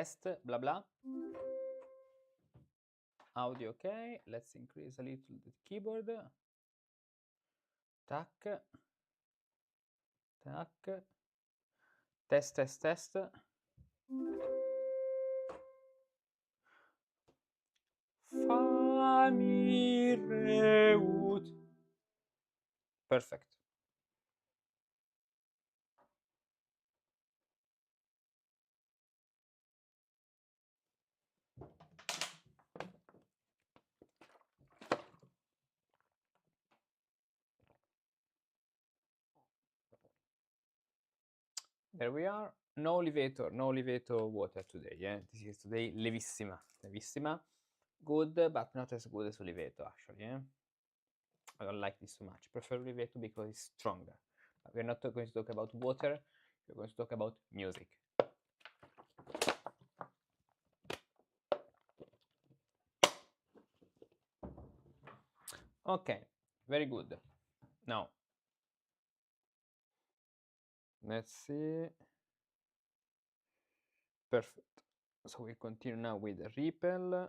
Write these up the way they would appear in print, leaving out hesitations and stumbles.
Test, blah blah. Audio okay. Let's increase a little the keyboard. Tac. Tac. Test, test, test. Fa, mi, re, ut. Perfect. There we are. No levato water today. Yeah, this is today levissima, levissima. Good, but not as good as levato actually. Yeah, I don't like this so much. Prefer levato because it's stronger. But we're not going to talk about water. We're going to talk about music. Okay, very good. Now, let's see. Perfect. So we continue now with Riepel.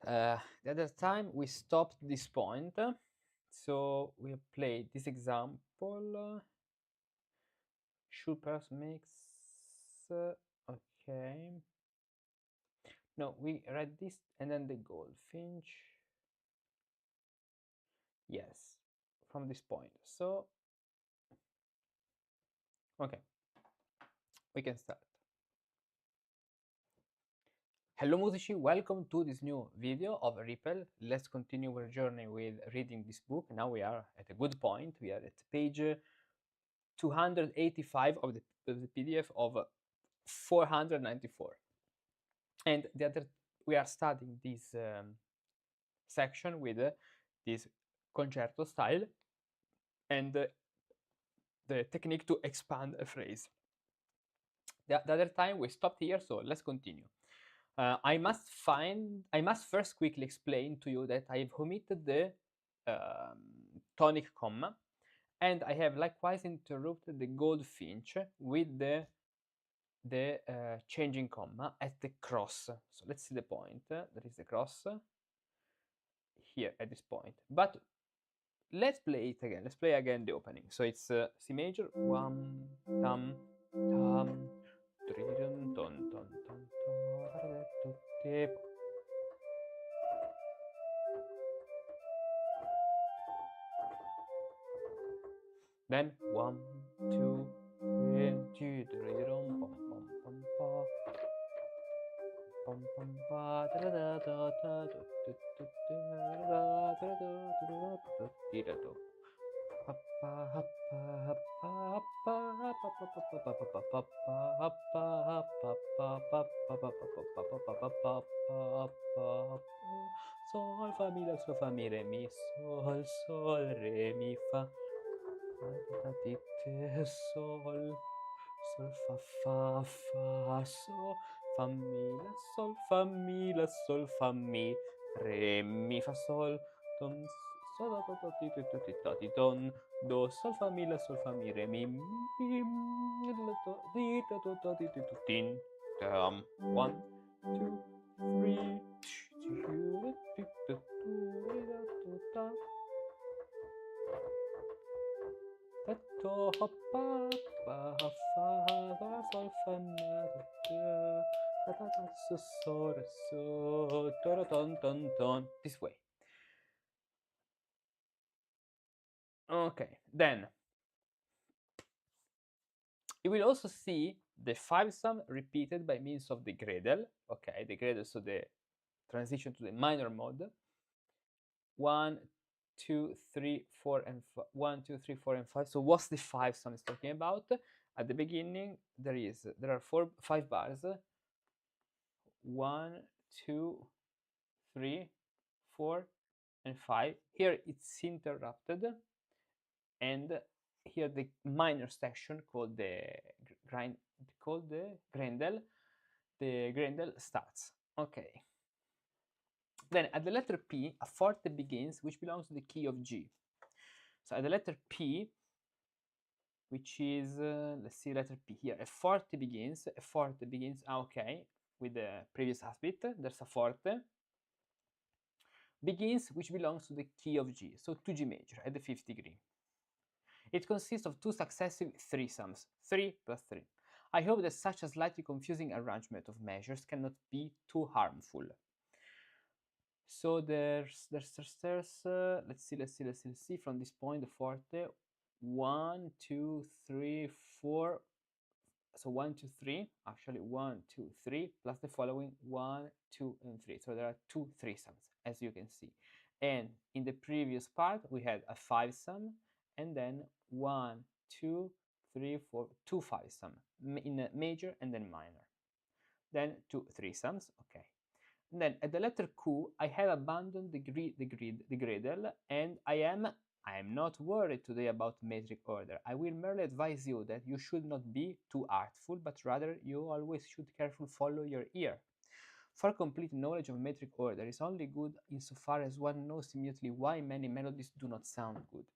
The other time we stopped this point, so we played this example. Schubert makes. Okay. No, we read this and then the goldfinch. Yes, from this point. So, okay, we can start. Hello Musici, welcome to this new video of Riepel. Let's continue our journey with reading this book. Now we are at a good point. We are at page 285 of the PDF of 494. And the other, we are studying this section with this concerto style and the technique to expand a phrase. The other time we stopped here, so let's continue. I must first quickly explain to you that I've omitted the tonic comma, and I have likewise interrupted the goldfinch with the changing comma at the cross. So let's see the point. There is the cross here at this point. But let's play it again. Let's play again the opening. So it's C major, wam, tam, tam, tridum, ton, ton, ton, ton, then 1, 2, 3, tridum, pom, pom, pom, pa, pom, pom, pa, da, da, da, da, da, sol fa mi la sol fa mi re mi sol sol re mi fa ti te sol sol fa fa sol fa mi la sol fa mi la sol fa mi re mi fa sol ton sol do do ti ti ti ton do sol fa mi la sol fa mi re mi la do di do do ti ti tin 1 2 3 do pa pa fa sol fa so ton ton ton this way. Okay, then you will also see the 5-sum repeated by means of the gradle. Okay, the gradle, so the transition to the minor mode. 1 2 3 4 and 1 2 3 4 and 5. So what's the 5-sum is talking about? At the beginning there are 5 bars. 1 2 3 4 and 5. Here it's interrupted, and here the minor section called the grendel. The grendel starts. Okay. Then at the letter P, a forte begins, which belongs to the key of G. So at the letter P, which is, let's see, letter P here. A forte begins, okay, with the previous half beat. There's a forte. Begins, which belongs to the key of G, so to G major at the 5th degree. It consists of two successive threesomes, 3 plus 3. I hope that such a slightly confusing arrangement of measures cannot be too harmful. So let's see from this point the forte, 1, 2, 3, 4. So 1, 2, 3, actually 1, 2, 3, plus the following 1, 2, and 3. So there are two threesomes, as you can see. And in the previous part, we had a fivesome, and then 1, 2, 3, 4, two fivesome in a major and then minor. Then two threesomes, okay. And then at the letter Q, I have abandoned the gradle, and I am not worried today about metric order. I will merely advise you that you should not be too artful, but rather you always should carefully follow your ear. For complete knowledge of metric order is only good insofar as one knows immediately why many melodies do not sound good.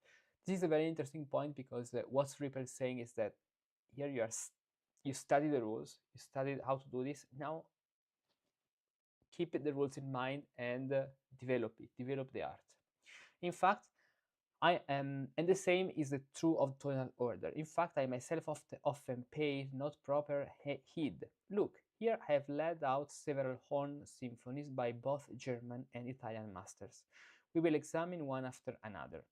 This is a very interesting point, because what Riepel is saying is that here you study the rules, you studied how to do this, now keep the rules in mind and develop the art. In fact, and the same is true of tonal order. In fact, I myself often paid not proper heed. Look, here I have laid out several horn symphonies by both German and Italian masters. We will examine one after another.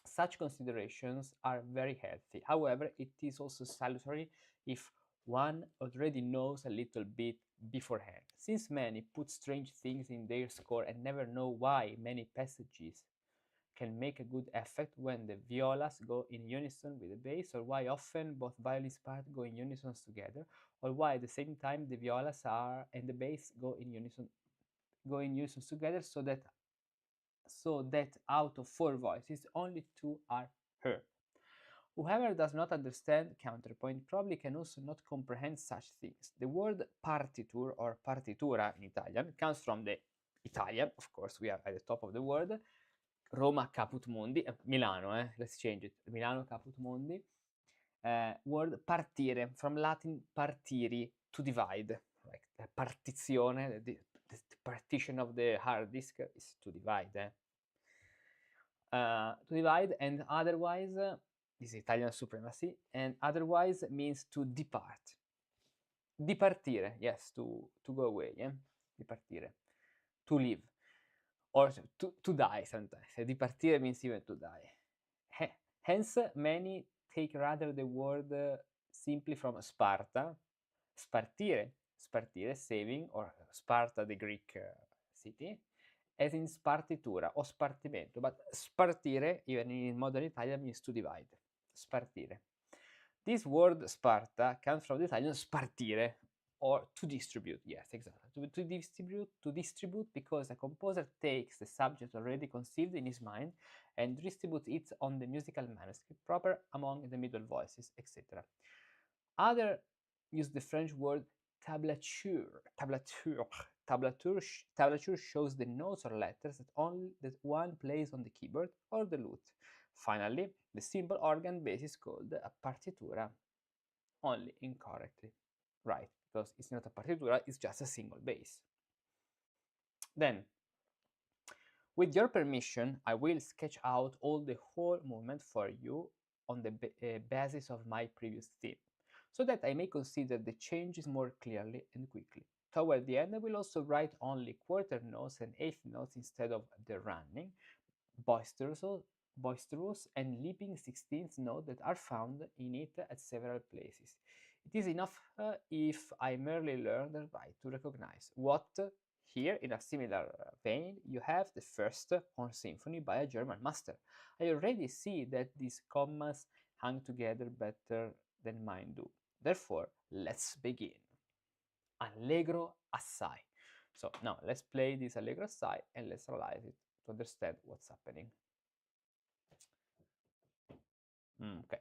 Such considerations are very healthy. However, it is also salutary if one already knows a little bit beforehand. Since many put strange things in their score and never know why many passages can make a good effect when the violas go in unison with the bass, or why often both violins part go in unison together, or why at the same time the violas and the bass go in unison together, so that out of 4 voices only 2 are heard. Whoever does not understand counterpoint probably can also not comprehend such things. The word partiture or partitura in Italian comes from the Italian, of course, we are at the top of the word, Roma caput mundi, Milano, let's change it, Milano caput mundi, word partire, from Latin partiri, to divide, like the partizione, the partition of the hard disk is to divide. To divide, and otherwise, this is Italian supremacy, and otherwise means to depart. Dipartire, yes, to go away, yeah? Dipartire, to leave, or to die sometimes. Dipartire means even to die. Hence, many take rather the word simply from Sparta, spartire, saving, or Sparta, the Greek city, as in spartitura or spartimento, but spartire, even in modern Italian, means to divide. Spartire. This word Sparta comes from the Italian spartire, or to distribute. Yes, exactly. To distribute, because a composer takes the subject already conceived in his mind and distributes it on the musical manuscript proper among the middle voices, etc. Other use the French word tablature. Tablature shows the notes or letters that one plays on the keyboard or the lute. Finally, the simple organ bass is called a partitura, only incorrectly. Right, because it's not a partitura, it's just a single bass. Then, with your permission, I will sketch out all the whole movement for you on the basis of my previous theme, so that I may consider the changes more clearly and quickly. Toward the end, I will also write only quarter notes and eighth notes instead of the running, boisterous and leaping 16th note that are found in it at several places. It is enough if I merely learn the right to recognize what. Here, in a similar vein, you have the first horn symphony by a German master. I already see that these commas hang together better than mine do. Therefore, let's begin. Allegro assai. So now let's play this allegro assai and let's realize it to understand what's happening. Okay.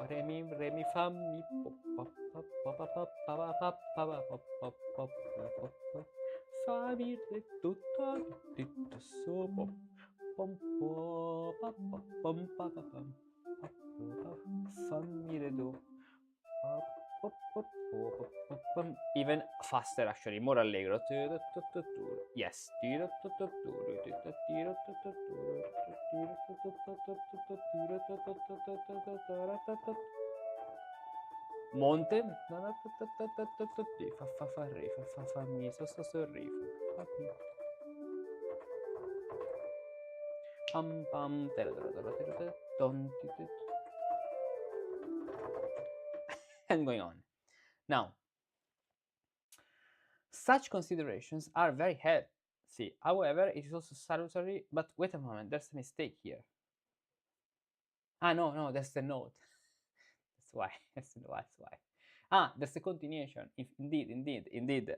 Re mi fa mi po pa pa pa pa pa pa pa pa pa pa pa pa pa pa fa mi re tutto so po mi re do. Even faster, actually, more allegro. Yes. Monte. Fa re fa mi so re fa mi. Pam pam and going on. Now, such considerations are very healthy. However, it is also salutary. But wait a moment, there's a mistake here. Ah, no, that's the note. That's why. That's why. Ah, that's the continuation. Indeed.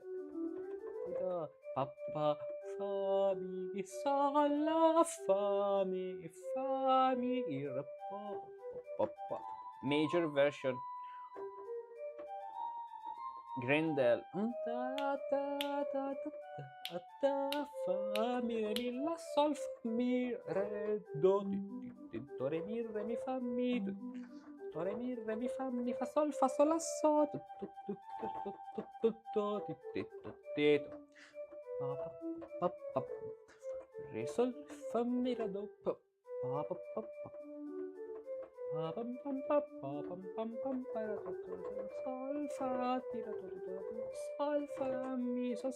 Papa, fa mi, sol, la, fa mi, re, pa. Major version. Grendel. Fa mi re mi la sol fa mi re do re mi fa mi re mi fa sol la so re sol fa mi re do sol fa ti re do sol fa mi so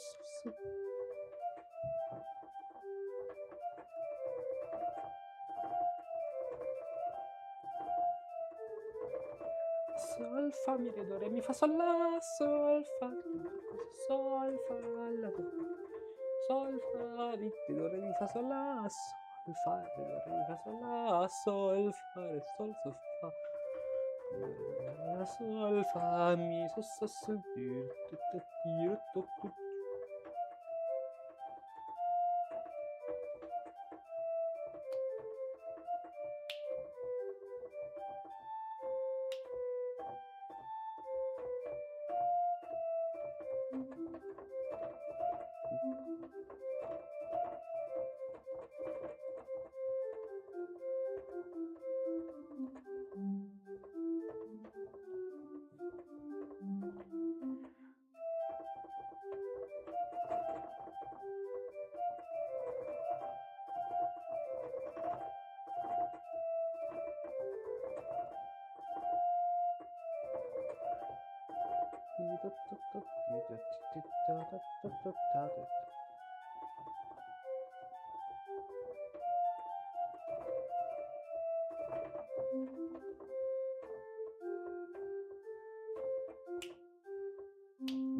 sol fa mi re do re mi fa sol la sol fa la sol fa mi do re mi fa sol la sol fa re do re mi fa sol la sol fa re sol fa sol fa mi so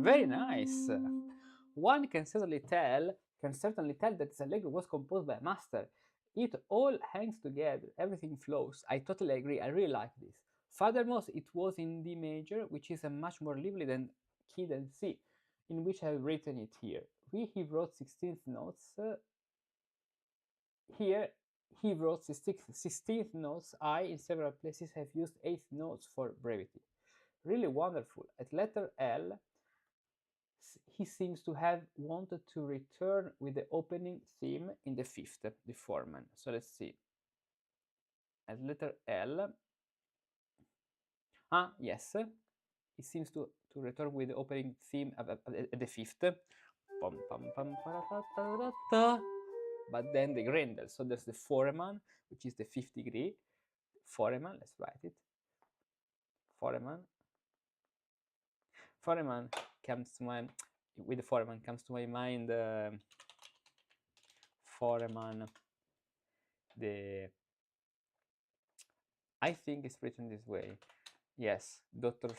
Very nice. One can certainly tell that this allegro was composed by a master. It all hangs together, everything flows. I totally agree, I really like this. Furthermore, it was in D major, which is a much more lively than key than C, in which I have written it here. He wrote 16th notes. Here he wrote 16th notes. I, in several places, have used 8th notes for brevity. Really wonderful. At letter L, he seems to have wanted to return with the opening theme in the fifth, the foreman. So let's see. At letter L, yes, he seems to return with the opening theme at the fifth. But then the Grendel. So there's the foreman, which is the fifth degree. Foreman, let's write it. Foreman. Foreman comes to my, with the foreman comes to my mind, foreman, I think it's written this way. Yes, Dr.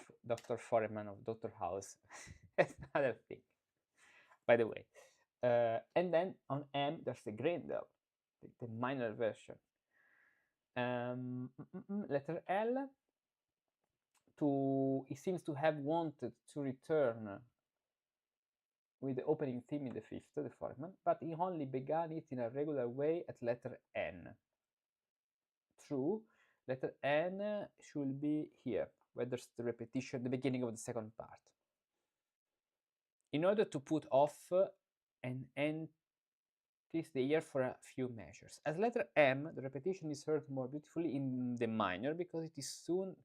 Foreman of Dr. House. That's another thing, by the way. And then on M, there's the Grendel, the minor version. Letter L, he seems to have wanted to return with the opening theme in the fifth, the foreman, but he only began it in a regular way at letter N. True, letter N should be here, where there's the repetition, the beginning of the second part. In order to put off an please the ear for a few measures. As letter M, the repetition is heard more beautifully in the minor because it is soon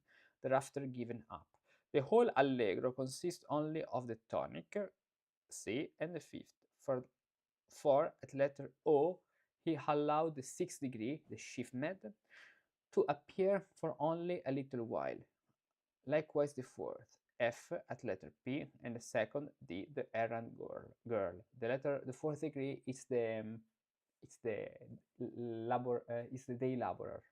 thereafter given up. The whole allegro consists only of the tonic, C, and the fifth. For at letter O, he allowed the sixth degree, the Schiffmed, to appear for only a little while. Likewise the fourth, F at letter P, and the second D, the errand girl. The fourth degree is the day laborer.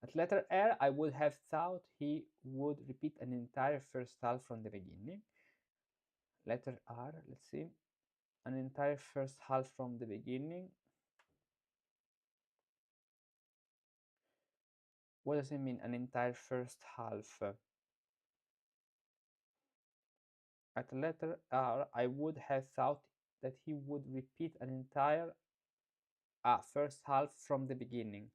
At letter R, I would have thought he would repeat an entire first half from the beginning. Letter R, let's see, an entire first half from the beginning. What does it mean, an entire first half? At letter R, I would have thought that he would repeat an entire first half from the beginning.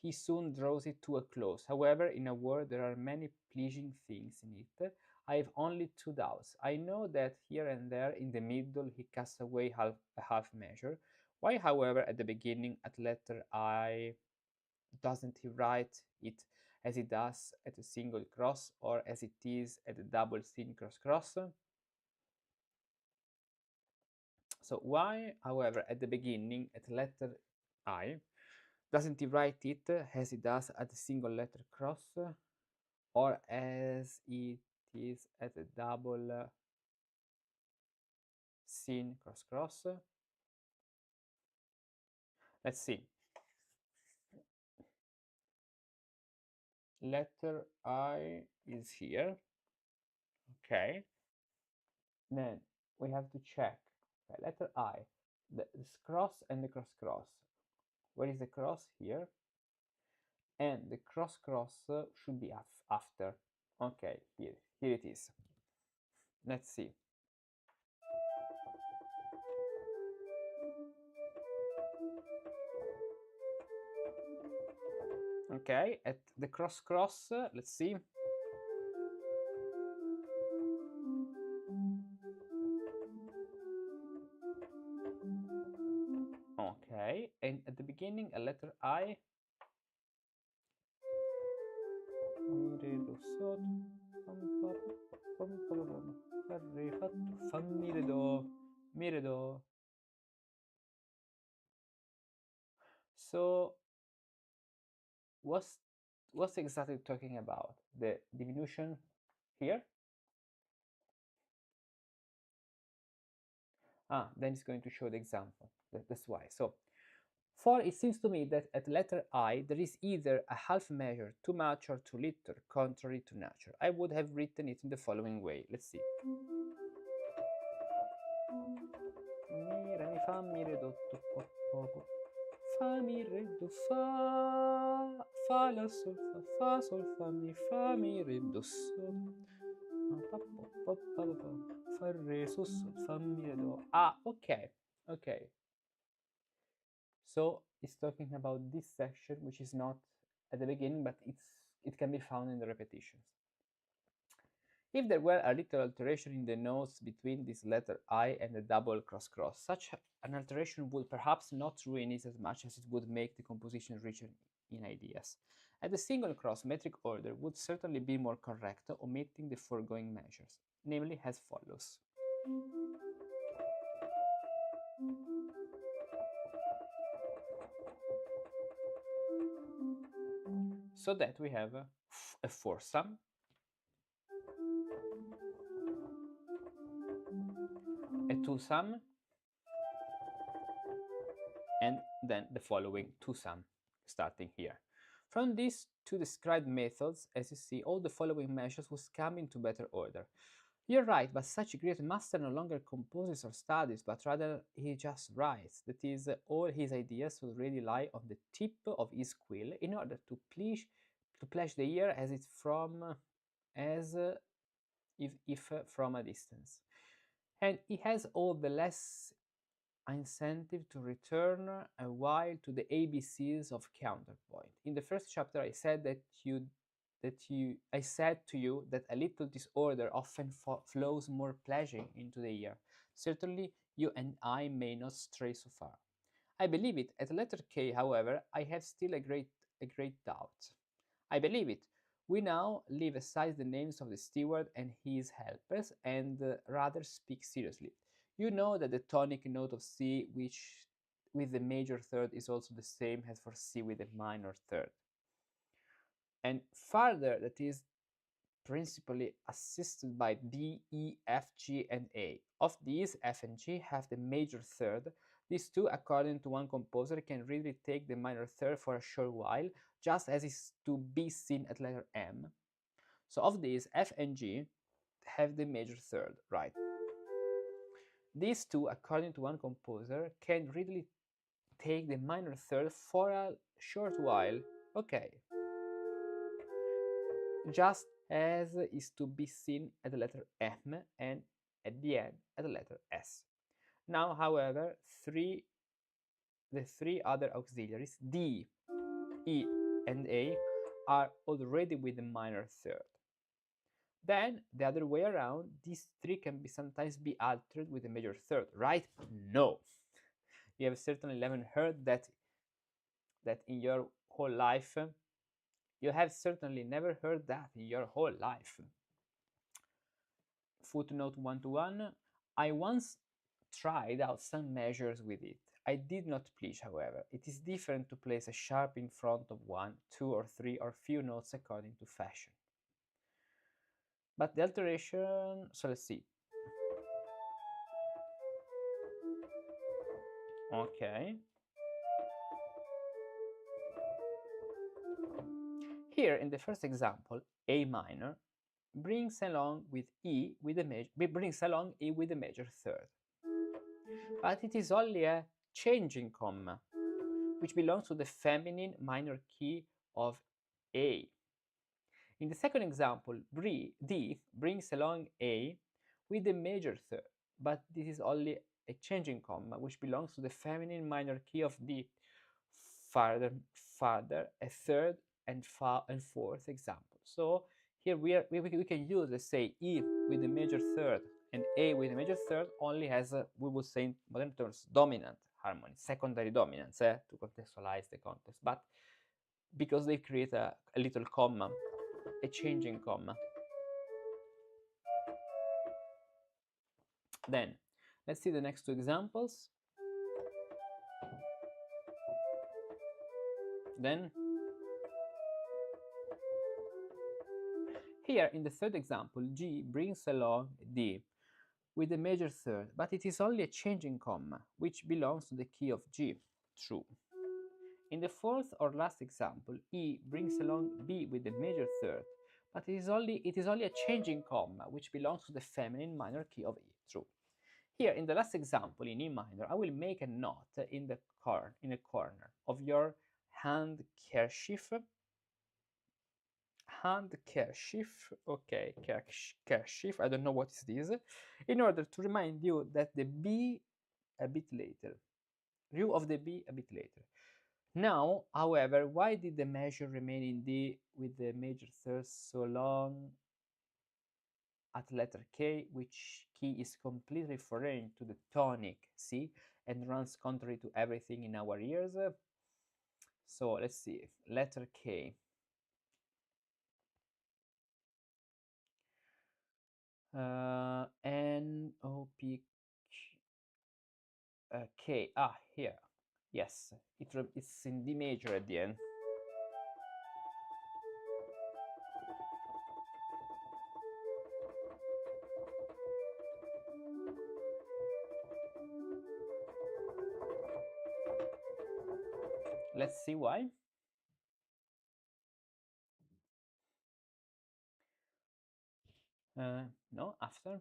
He soon draws it to a close. However, in a word, there are many pleasing things in it. I have only two doubts. I know that here and there in the middle he casts away a half measure. Why, however, at the beginning, at letter I, doesn't he write it as he does at a single cross or as it is at a double thin cross? So why, however, at the beginning, at letter I, doesn't he write it as he does at a single letter cross or as it is at a double sin cross? Let's see. Letter I is here. Okay. Then we have to check. Okay, letter I. This cross and the cross. Where is the cross? Here. And the cross should be after. Okay, here it is. Let's see. Okay, at the cross, let's see. Okay, and at the beginning, a letter I. Mi, re, do, sol, fa, re, fa, fa, mi, re, do, mi, re, do. So, what's exactly talking about? The diminution here? Then it's going to show the example. That's why. So, for it seems to me that at letter I there is either a half measure too much or too little, contrary to nature. I would have written it in the following way. Let's see. Mi, re, mi, fa, mi, re, do, do, po, po, po. Fa, mi, re, do, fa, la, sol, fa, mi, re, do, sol. Pa, po, po, pa, pa, fa, re, sol, fa, mi, re, do. Okay. So it's talking about this section, which is not at the beginning, but it can be found in the repetitions. If there were a little alteration in the notes between this letter I and the double cross, such an alteration would perhaps not ruin it as much as it would make the composition richer in ideas. At the single cross, metric order would certainly be more correct, omitting the foregoing measures, namely as follows. So that we have a foursome, a twosome, and then the following twosome, starting here. From these two described methods, as you see, all the following measures will come into better order. You're right, but such a great master no longer composes or studies, but rather he just writes. That is, all his ideas already lie on the tip of his quill in order to please the ear as if from a distance. And he has all the less incentive to return a while to the ABCs of counterpoint. In the first chapter, I said I said to you that a little disorder often flows more pleasure into the ear. Certainly, you and I may not stray so far. I believe it. At letter K, however, I have still a great doubt. I believe it. We now leave aside the names of the steward and his helpers and rather speak seriously. You know that the tonic note of C, which with the major third, is also the same as for C with the minor third. And further, that is principally assisted by D, E, F, G, and A. Of these, F and G have the major third. These two, according to one composer, can really take the minor third for a short while, just as is to be seen at letter M. So of these, F and G have the major third, right? These two, according to one composer, can really take the minor third for a short while. Okay. Just as is to be seen at the letter M and at the end at the letter S. Now, however, the three other auxiliaries, D, E, and A, are already with the minor third. Then, the other way around, these three can sometimes be altered with the major third, right? No. You have certainly never heard that in your whole life. You have certainly never heard that in your whole life. Footnote 121. I once tried out some measures with it. I did not please, however. It is different to place a sharp in front of one, two, or three, or few notes according to fashion. But the alteration, so let's see. Okay. Here in the first example, A minor brings along E with the major third. But it is only a changing comma, which belongs to the feminine minor key of A. In the second example, D brings along A with the major third, but this is only a changing comma, which belongs to the feminine minor key of D. Further, a third and fourth example. So here we can use, let's say, E with the major third and A with the major third only has, we would say in modern terms, dominant harmony, secondary dominance, to contextualize the context. But because they create a little comma, a changing comma. Then, let's see the next two examples. Then, here in the third example, G brings along D with the major third, but it is only a changing comma, which belongs to the key of G. True. In the fourth or last example, E brings along B with the major third, but it is only a changing comma, which belongs to the feminine minor key of E. True. Here, in the last example, in E minor, I will make a note in the corner of your handkerchief. Okay, kerchief, I don't know what is this, in order to remind you that the B a bit later, view of the B a bit later. Now, however, why did the measure remain in D with the major third so long at letter K, which key is completely foreign to the tonic C and runs contrary to everything in our ears? So let's see, letter K. N, O, P, K. Ah, here. Yes, it's in D major at the end. Let's see why. No, after.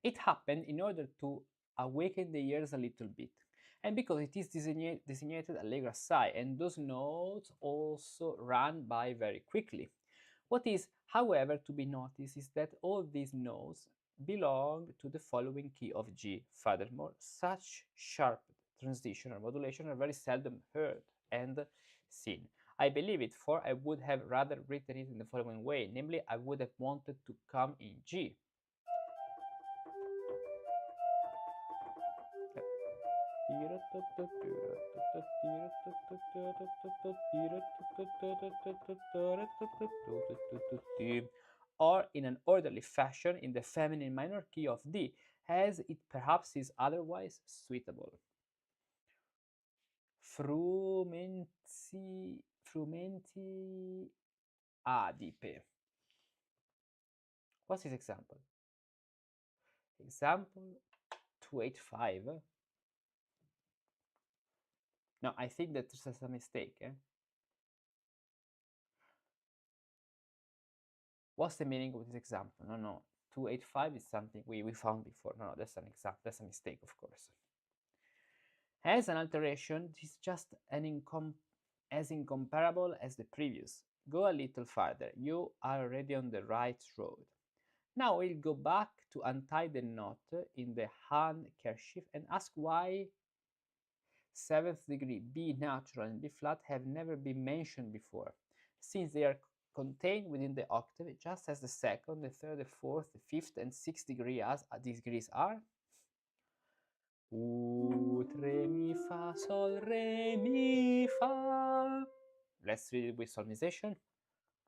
It happened in order to awaken the ears a little bit, and because it is designated allegro assai, and those notes also run by very quickly. What is, however, to be noticed is that all these notes belong to the following key of G. Furthermore, such sharp transition or modulation are very seldom heard and seen. I believe it, for I would have rather written it in the following way, namely, I would have wanted to come in G. or in an orderly fashion in the feminine minor key of D, as it perhaps is otherwise suitable. Frumenti adipe. What's his example? Example 285. No, I think that there's a mistake. What's the meaning of this example? No. 285 is something we found before. No, that's an example. That's a mistake, of course. As an alteration, it is just as incomparable as the previous. Go a little farther. You are already on the right road. Now we'll go back to untie the knot in the handkerchief and ask why 7th degree B natural and B flat have never been mentioned before, since they are contained within the octave just as the 2nd, the 3rd, the 4th, the 5th and 6th degree as degrees are. Ut, re, mi, fa, sol, re, mi, fa. Let's read it with solmization.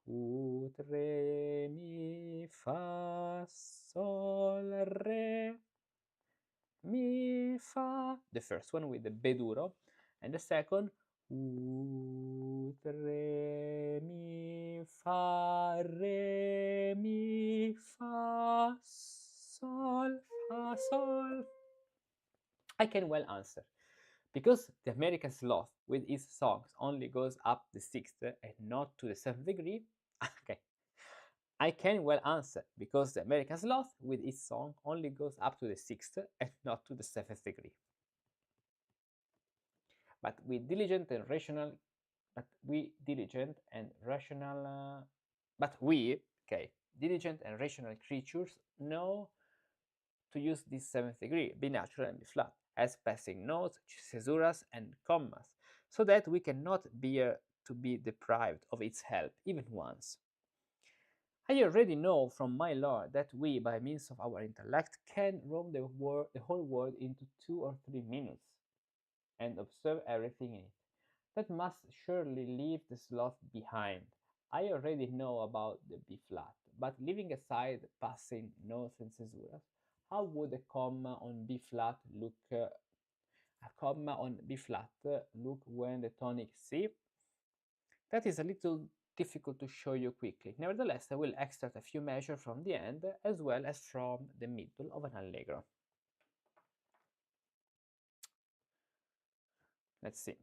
Ut, re, mi, fa, sol, re, mi, fa. The first one with the be duro, and the second, ut, re, mi, fa, re, mi, fa, sol, fa, sol. I can well answer. Because the American sloth with its songs only goes up the 6th and not to the 7th degree, okay, I can well answer because the American sloth with its song only goes up to the 6th and not to the 7th degree. But diligent and rational creatures know to use this 7th degree, B natural and B flat, as passing notes, caesuras, and commas, so that we cannot bear to be deprived of its help even once. I already know from my Lord that we, by means of our intellect, can roam the whole world into 2 or 3 minutes, and observe everything in it. That must surely leave the sloth behind. I already know about the B flat, but leaving aside passing notes and caesuras, how would a comma on B flat look? Look when the tonic C? That is a little difficult to show you quickly. Nevertheless, I will extract a few measures from the end as well as from the middle of an allegro. Let's see.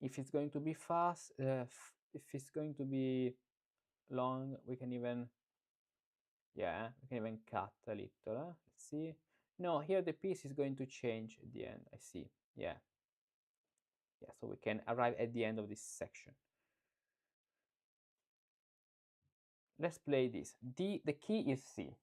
If it's going to be fast, if it's going to be long, we can even cut a little. Let's see. No, here the piece is going to change at the end. I see. Yeah, so we can arrive at the end of this section. Let's play this. The key is C.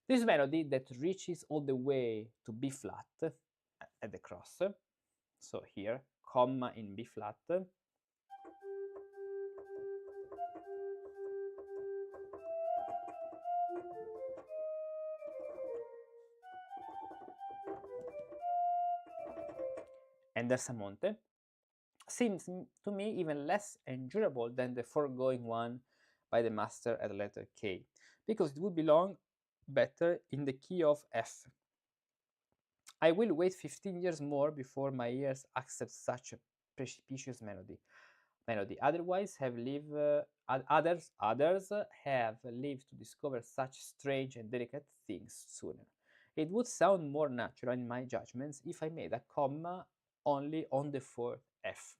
This melody that reaches all the way to B flat at the cross, so here, comma in B flat, and there's a monte, seems to me even less endurable than the foregoing one by the master at the letter K, because it would belong better in the key of F. I will wait 15 years more before my ears accept such a precipitous melody. Others have lived to discover such strange and delicate things sooner. It would sound more natural in my judgments if I made a comma only on the 4th F.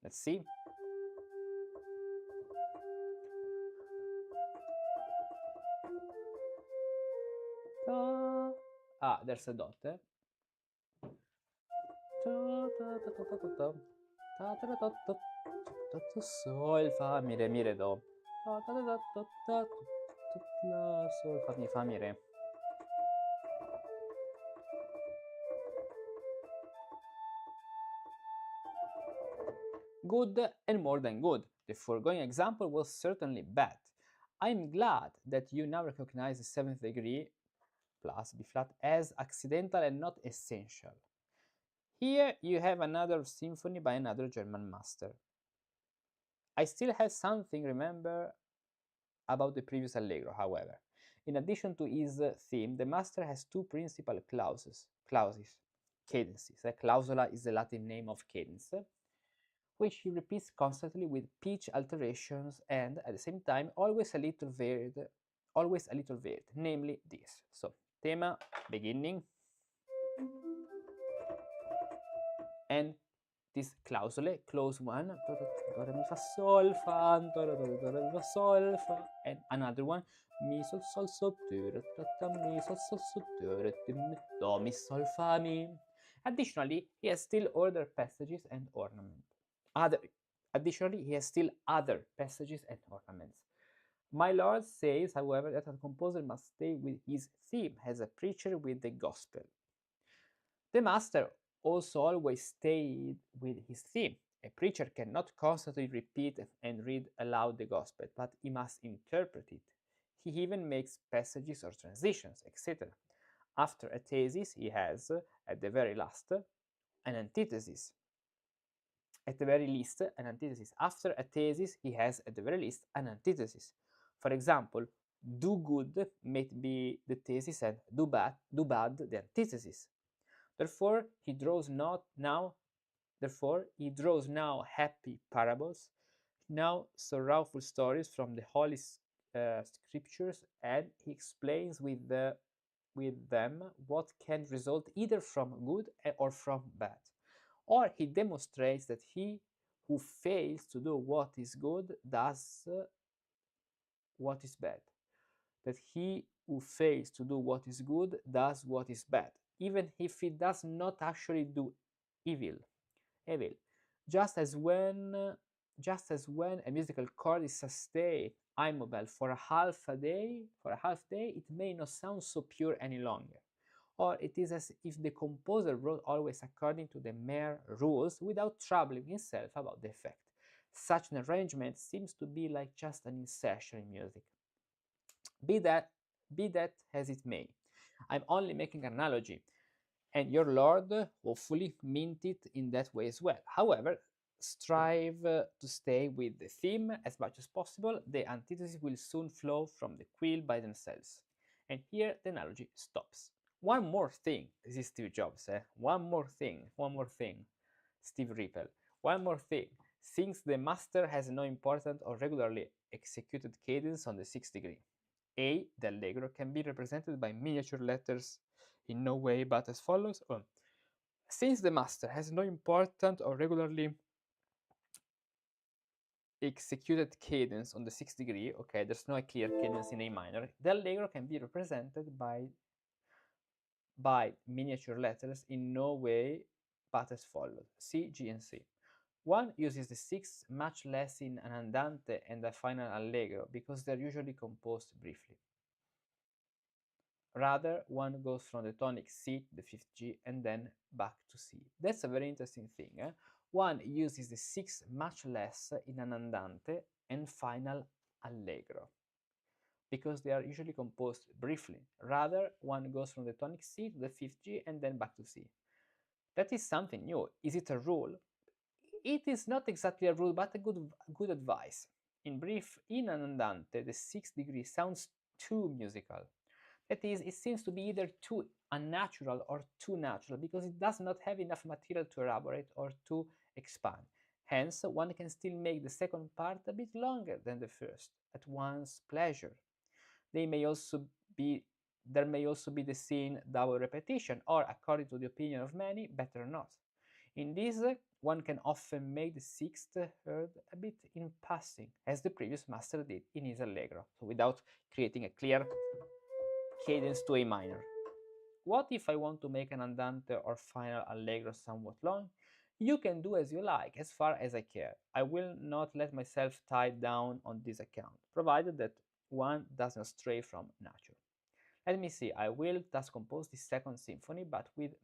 Let's see. There's a dot. Sol, fa, mi, re, do. La, sol, fa, mi, re. Good and more than good. The foregoing example was certainly bad. I'm glad that you now recognize the seventh degree plus B flat as accidental and not essential. Here you have another symphony by another German master. I still have something remember about the previous allegro, however. In addition to his theme, the master has two principal clauses, cadences. Clausola is the Latin name of cadence, which he repeats constantly with pitch alterations and, at the same time, always a little varied, namely this. So, tema, beginning, and this clausole, clause 1, do, re, mi, fa, sol, fa, do, re, mi, fa, sol, fa, and another one, mi, sol, so, do, re, mi, sol, so, do, re, do, mi, sol, fa, mi. Additionally, he has still other passages and ornaments. Additionally, he has still other passages and ornaments. My Lord says, however, that a composer must stay with his theme as a preacher with the gospel. The master also always stayed with his theme. A preacher cannot constantly repeat and read aloud the gospel, but he must interpret it. He even makes passages or transitions, etc. After a thesis, he has, at the very last, an antithesis. At the very least, an antithesis. After a thesis, he has, at the very least, an antithesis. For example, do good may be the thesis and do bad the antithesis. Therefore, he draws now happy parables, now sorrowful stories from the Holy Scriptures, and he explains with them what can result either from good or from bad. Or he demonstrates that he who fails to do what is good does what is bad. That he who fails to do what is good does what is bad, even if he does not actually do evil. Just as when a musical chord is sustained immobile for a half day, it may not sound so pure any longer. Or it is as if the composer wrote always according to the mere rules without troubling himself about the effect. Such an arrangement seems to be like just an insertion in music. Be that as it may, I'm only making an analogy, and your Lord hopefully meant it in that way as well. However, strive to stay with the theme as much as possible. The antitheses will soon flow from the quill by themselves. And here the analogy stops. One more thing. This is Steve Jobs. One more thing. Steve Riepel. One more thing. Since the master has no important or regularly executed cadence on the sixth degree, A, the allegro, can be represented by miniature letters in no way but as follows. Since the master has no important or regularly executed cadence on the sixth degree, okay, there's no clear cadence in A minor, the allegro can be represented by miniature letters in no way but as follows: C, G, and C. One uses the sixth much less in an andante and a final allegro because they're usually composed briefly. Rather, one goes from the tonic C to the fifth G and then back to C. That's a very interesting thing. One uses the sixth much less in an andante and final allegro because they are usually composed briefly. Rather, one goes from the tonic C to the fifth G and then back to C. That is something new. Is it a rule? It is not exactly a rule, but a good advice. In brief, in an andante, the sixth degree sounds too musical. That is, it seems to be either too unnatural or too natural because it does not have enough material to elaborate or to expand. Hence, one can still make the second part a bit longer than the first, at one's pleasure. There may also be the scene double repetition, or, according to the opinion of many, better not. In this, one can often make the sixth heard a bit in passing, as the previous master did in his allegro, so without creating a clear cadence to A minor. What if I want to make an andante or final allegro somewhat long? You can do as you like, as far as I care. I will not let myself tie down on this account, provided that one does not stray from nature. Let me see, I will thus compose the second symphony, but with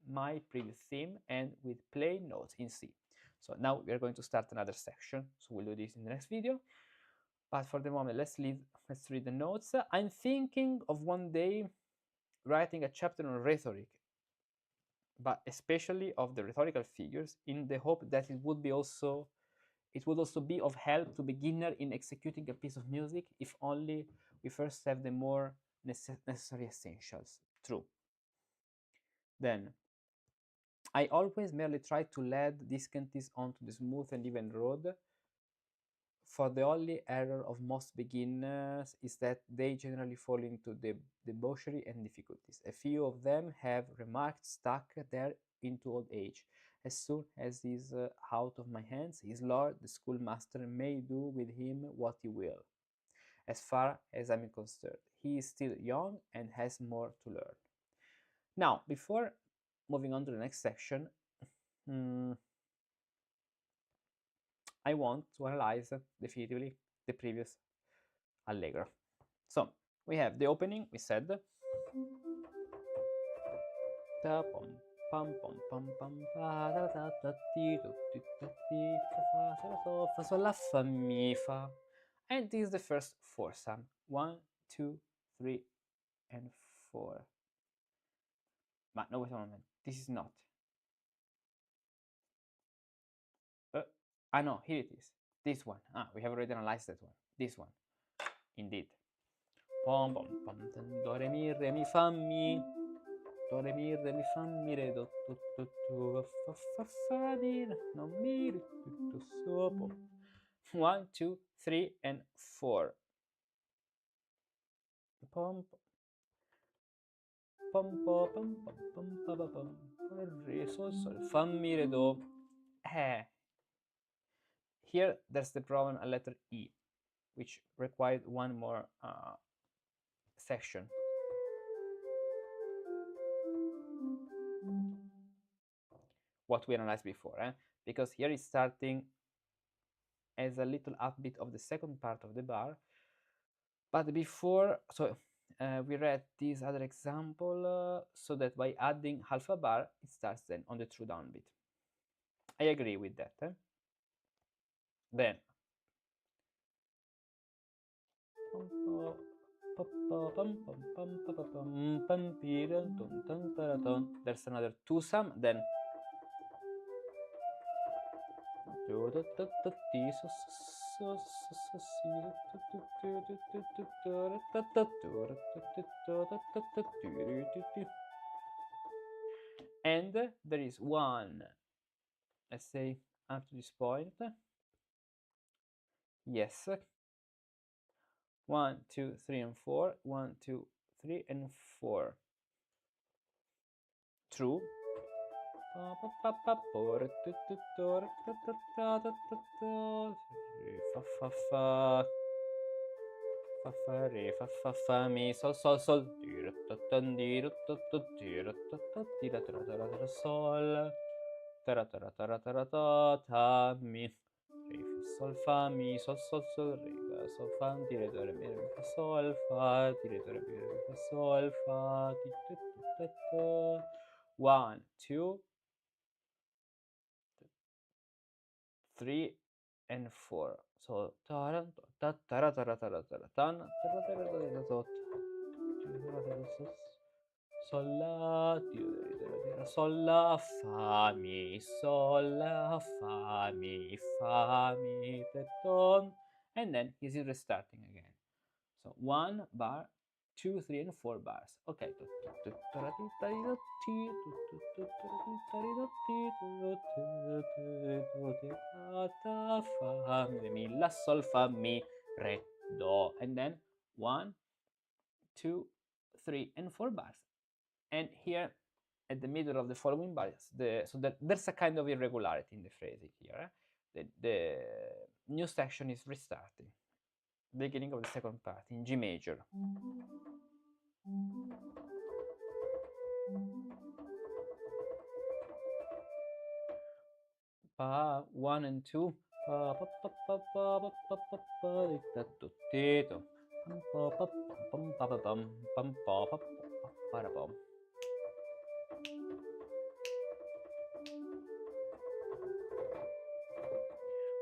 my previous theme and with plain notes in C. So now we are going to start another section, so we'll do this in the next video. But for the moment, let's read the notes. I'm thinking of one day writing a chapter on rhetoric, but especially of the rhetorical figures, in the hope that it would also be of help to beginner in executing a piece of music, if only we first have the more necessary essentials. True. Then, I always merely try to lead dissonances onto the smooth and even road, for the only error of most beginners is that they generally fall into debauchery and difficulties. A few of them have remarked stuck there into old age. As soon as he is out of my hands, his lord, the schoolmaster, may do with him what he will. As far as I'm concerned, he is still young and has more to learn. Now, before moving on to the next section, I want to analyze definitively the previous allegro. So we have the opening, we said. Fa, sol, la, fa, mi, fa. And this is the first four sum. 1, 2, 3, and 4. But no, wait a moment. This is not. No, here it is. This one. We have already analyzed that one. This one. Indeed. Pom, pom, pom, do, re, mi, fa, mi. Do, re, mi, fa, mi, re, do, fa, fa, fa, di, no, mi, re, do, so, pom. 1, 2, 3, and 4. Pom, pom, pom, pom, pom, pom, pom, pom, re, sol, sol, fa, mi, re, do. Here, there's the problem, a letter E, which required one more section. What we analyzed before, because here it's starting as a little upbeat of the second part of the bar, but before, so we read this other example, so that by adding half a bar, it starts then on the true downbeat. I agree with that. Then there's another two sum, then and there is one, let's say, up to this point. Yes. 1, 2, 3, and 4. 1, 2, 3, and 4. True. Fa, fa, re, fa, fa, mi, sol, sol, sol, sol, ta, mi, re, sol, fa, mi, sol, sol, sol, re, sol, fa, di, re, do, re, mi, re, fa, sol, fa, di, re, do, re, mi, re, fa, sol, fa, di, 1, 2, 3, and 4. So sol, la, sol, la, fa, mi, sol, la, fa, mi, ton, and then he's restarting again. So 1 bar, 2, 3, and 4 bars. Okay. Fa, mi, la, sol, fa, mi, re, do, and then 1, 2, 3, and 4 bars. And here, at the middle of the following bars, so that there's a kind of irregularity in the phrasing here. The new section is restarting. Beginning of the second part in G major. pa, 1 and 2, pa pa pa pa pa pa pa pa pa da tu tito, pam pa pam pa pa pam pa pa pa pa pam.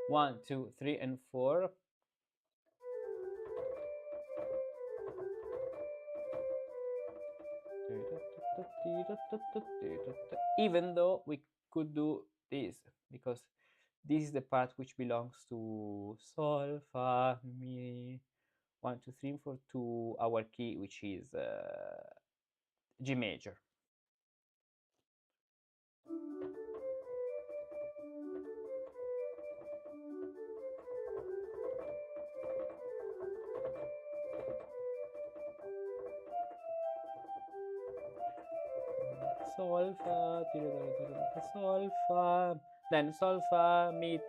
1, 2, 3, and 4. Even though we could do this, because this is the part which belongs to sol, fa, mi, 1, 2, 3, 4, to our key, which is G major. Sol, fa, sol, fa, then sol, fa, mi,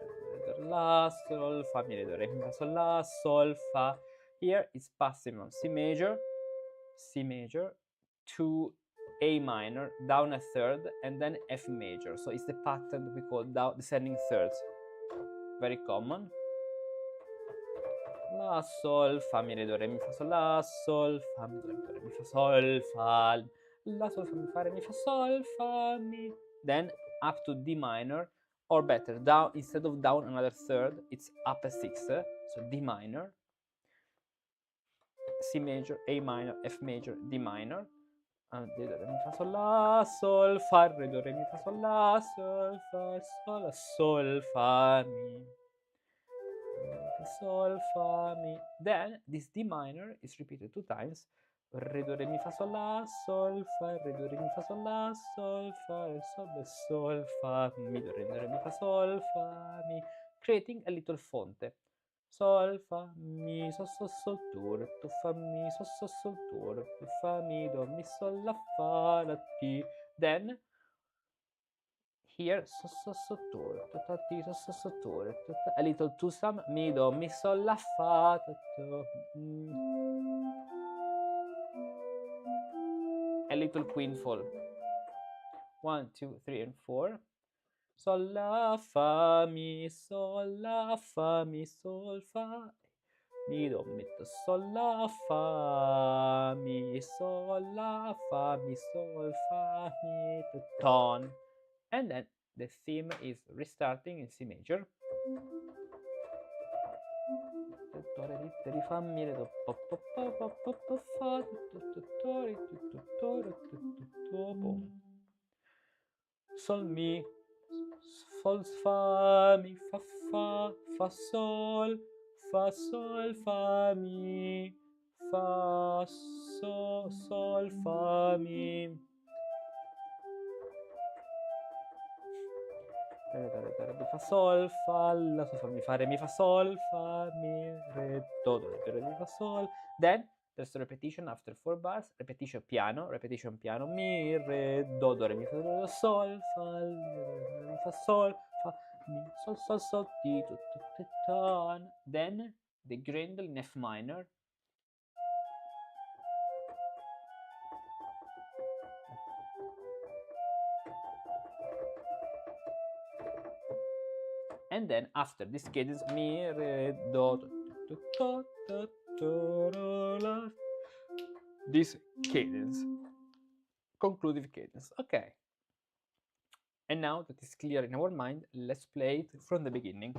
la, sol, fa, mi, re, mi, fa, sol, la, sol, fa. Here it's passing on C major to A minor, down a third, and then F major. So it's the pattern that we call down descending thirds. Very common. La, sol, fa, mi, re, do, re, mi, fa, sol, la, sol, fa, mi, do, re, mi, fa, sol, fa, la, sol, fa, mi, fa, re, mi, fa, sol, fa, mi. Then up to D minor, or better, down, instead of down another third, it's up a sixth. So D minor, C major, A minor, F major, D minor. Do, re, mi, fa, sol, la, sol, fa, re, do, re, mi, fa, sol, la, sol, fa, sol, sol, fa, mi. Sol, fa, mi. Then this D minor is repeated 2 times. Re, do, re, mi, fa, sol, la, sol, fa, re, do, re, mi, fa, sol, la, sol, fa, sol, fa, mi, do, re, mi, fa, sol, fa, mi, creating a little fonte. Sol, fa, mi, sol, do, re, do, fa, mi, sol, do, re, do, fa, mi, do, mi, sol, la, fa, la, ti. Then here a little twosome, mi, do, mi, sol, la, fa, a little quinfall. 1, 2, 3, and 4. Sol, la, fa, mi, sol, la, fa, mi, sol, fa, mi, do, mi, do, sol, la, fa, mi, sol, la, fa, mi, sol, fa, mi, to tone. And then the theme is restarting in C major. Sol, mi, sol, fa, mi, fa, sol, fa, mi, fa, sol, fa, mi. Mi, fa, sol, fa, la, sol, fa, mi, fa, re, mi, fa, sol, fa, mi, re, do, re, mi, fa, sol. Then there's a repetition after 4 bars, repetition piano, mi, re, do, re, mi, fa, do, sol, fa, re, mi, fa, sol, fa, mi, sol, ti, ton. Then the grindle in F minor. And then after this cadence, mi, re, do, this cadence, conclusive cadence. Okay. And now that is clear in our mind, let's play it from the beginning.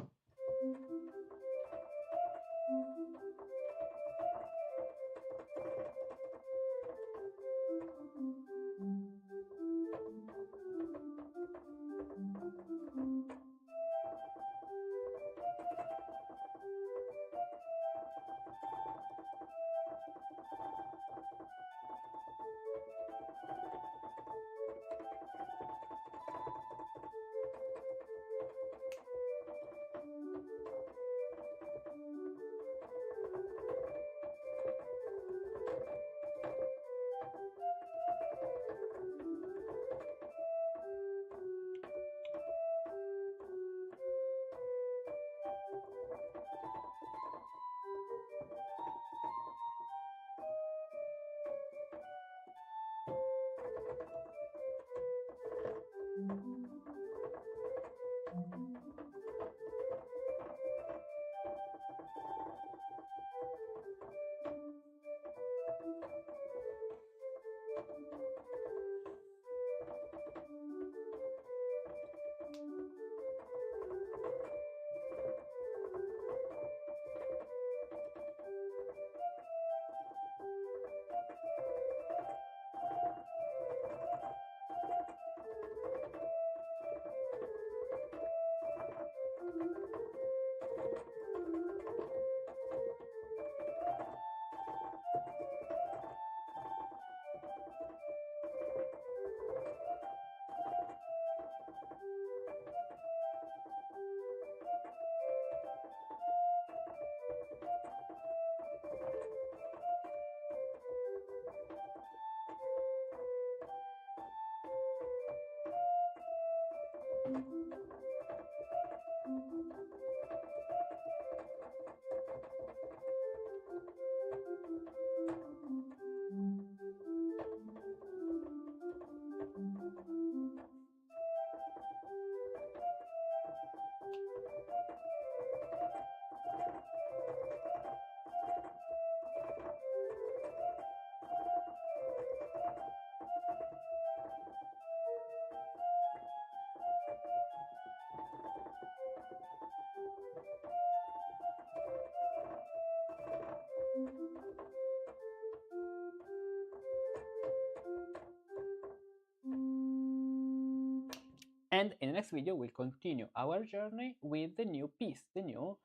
And in the next video, we'll continue our journey with the new piece, the new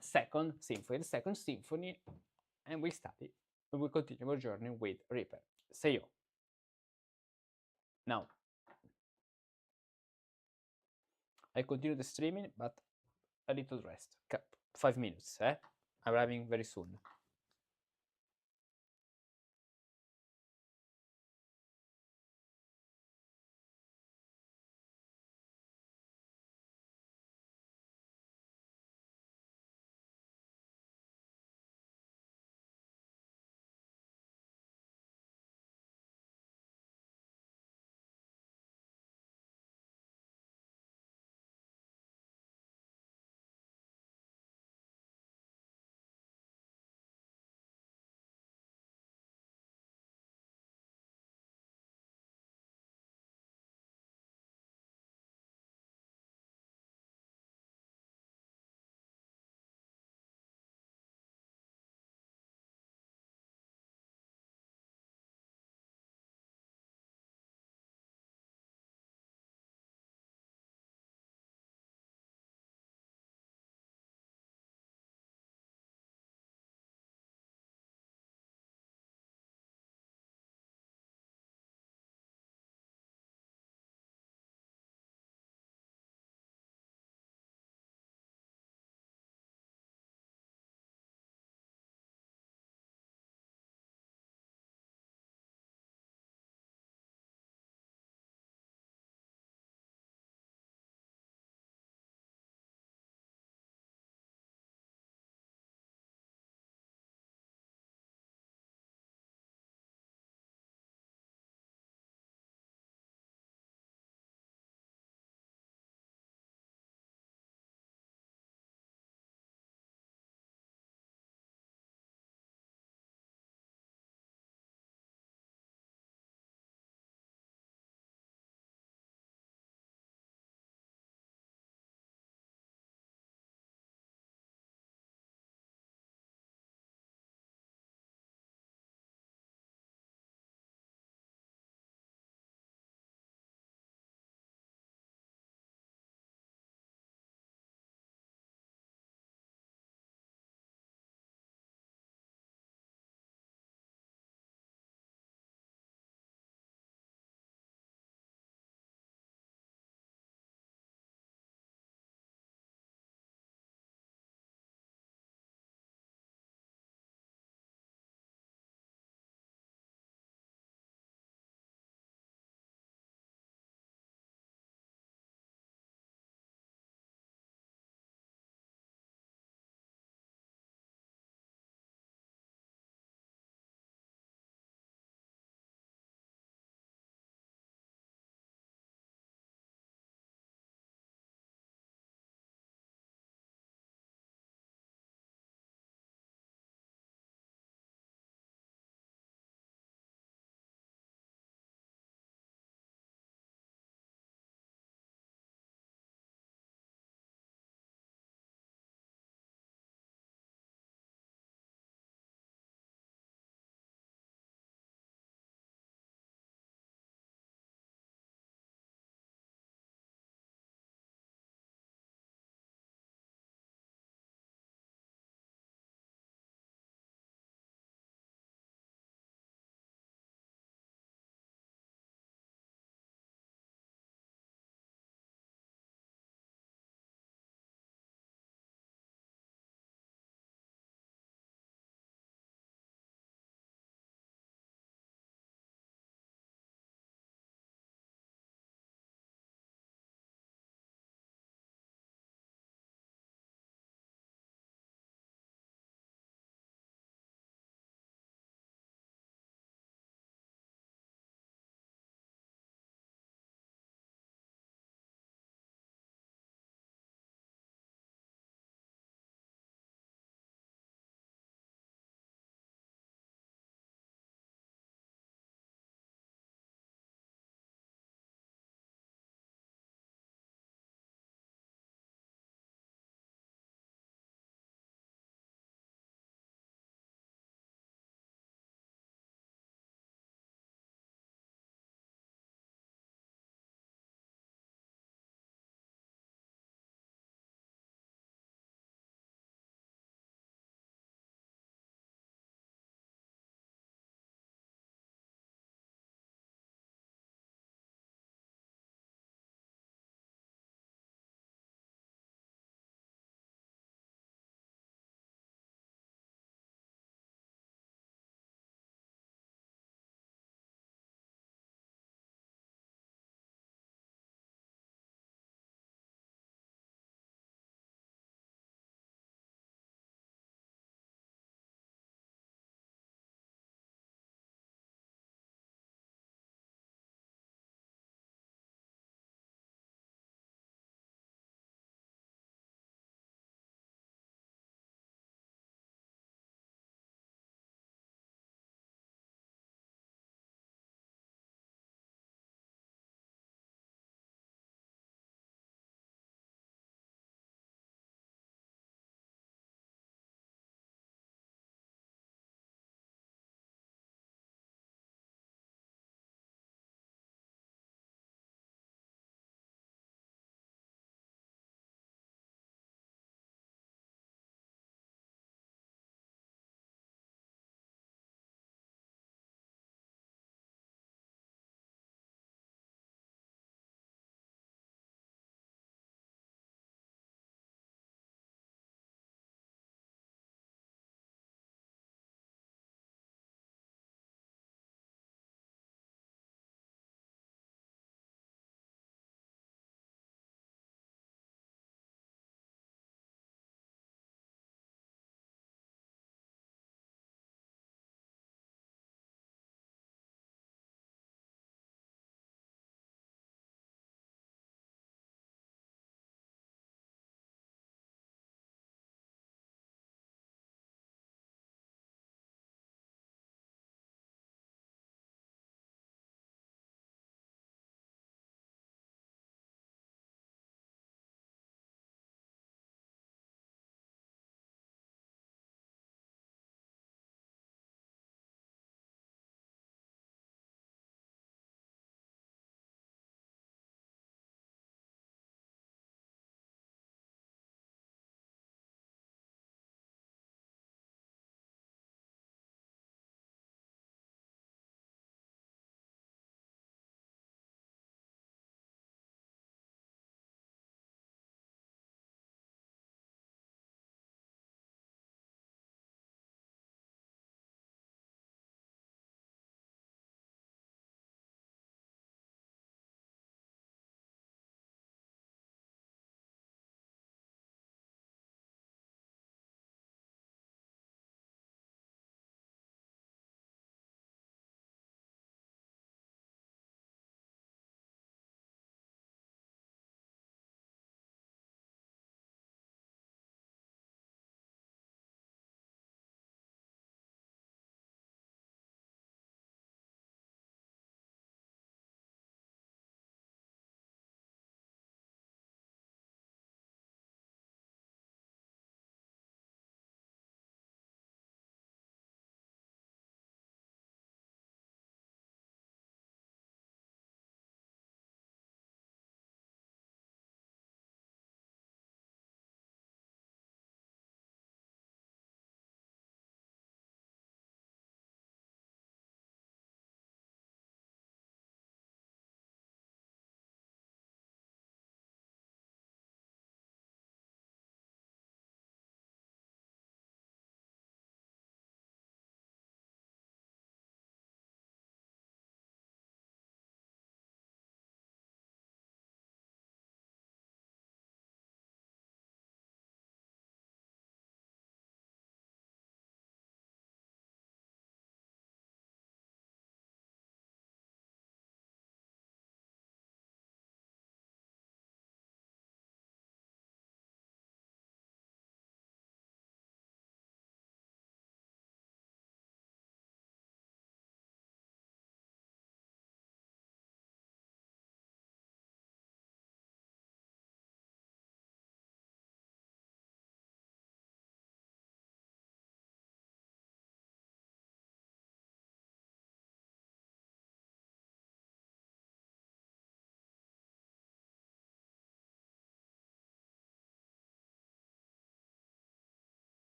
second symphony, and we continue our journey with Riepel. See you. Now, I continue the streaming, but a little rest. 5 minutes, arriving very soon.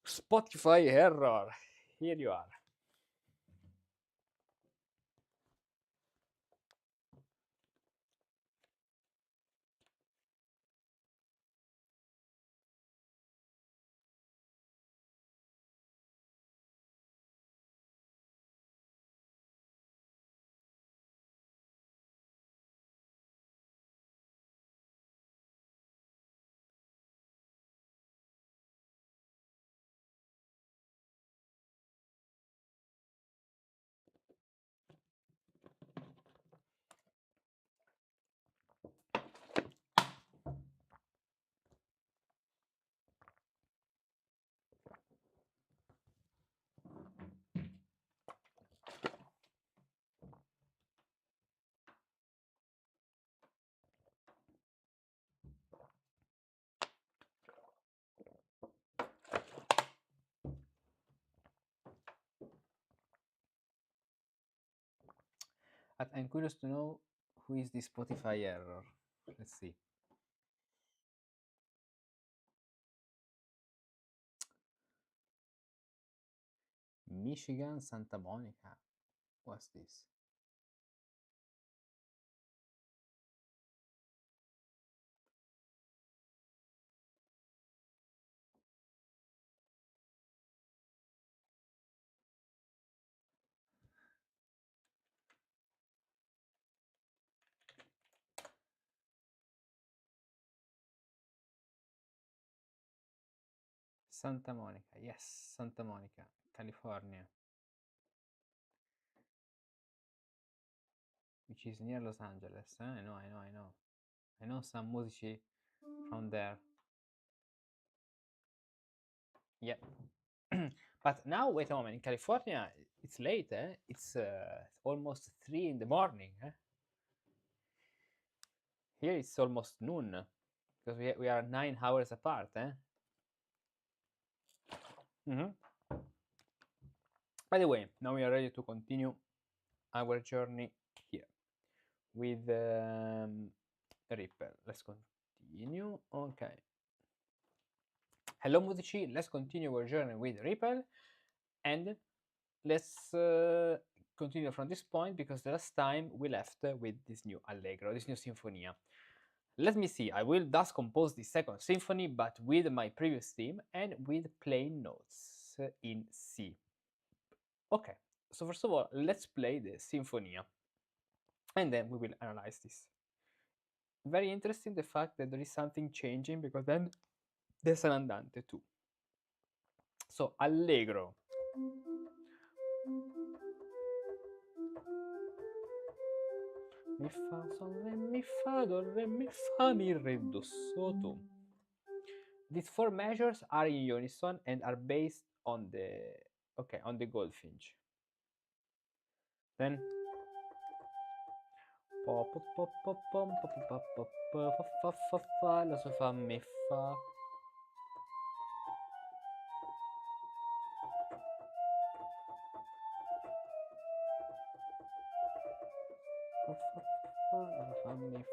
Spotify error. Here you are. But I'm curious to know who is the Spotify error. Let's see. Michigan, Santa Monica. What's this? Santa Monica. Yes, Santa Monica, California. Which is near Los Angeles. I know. I know some musici from there. Yeah. But now, wait a moment. In California, it's late, eh? It's almost 3 in the morning. Eh? Here it's almost noon because we are 9 hours apart. Eh? By the way, now we are ready to continue our journey here with Riepel. Let's continue. Okay. Hello, Musici. Let's continue our journey with Riepel, and let's continue from this point because the last time we left with this new allegro, this new sinfonia. Let me see. I will thus compose the second symphony, but with my previous theme and with plain notes in C. Okay. So first of all, let's play the sinfonia, and then we will analyze this. Very interesting the fact that there is something changing because then there's an andante too. So allegro. Mi fa sol re mi fa do re mi fa mi re do so do. These 4 measures are in unison and are based on the Goldfinch. Then po po po po pom po po po po po fa fa fa la so fa mi fa. Fa fa fa la so fa mi fa.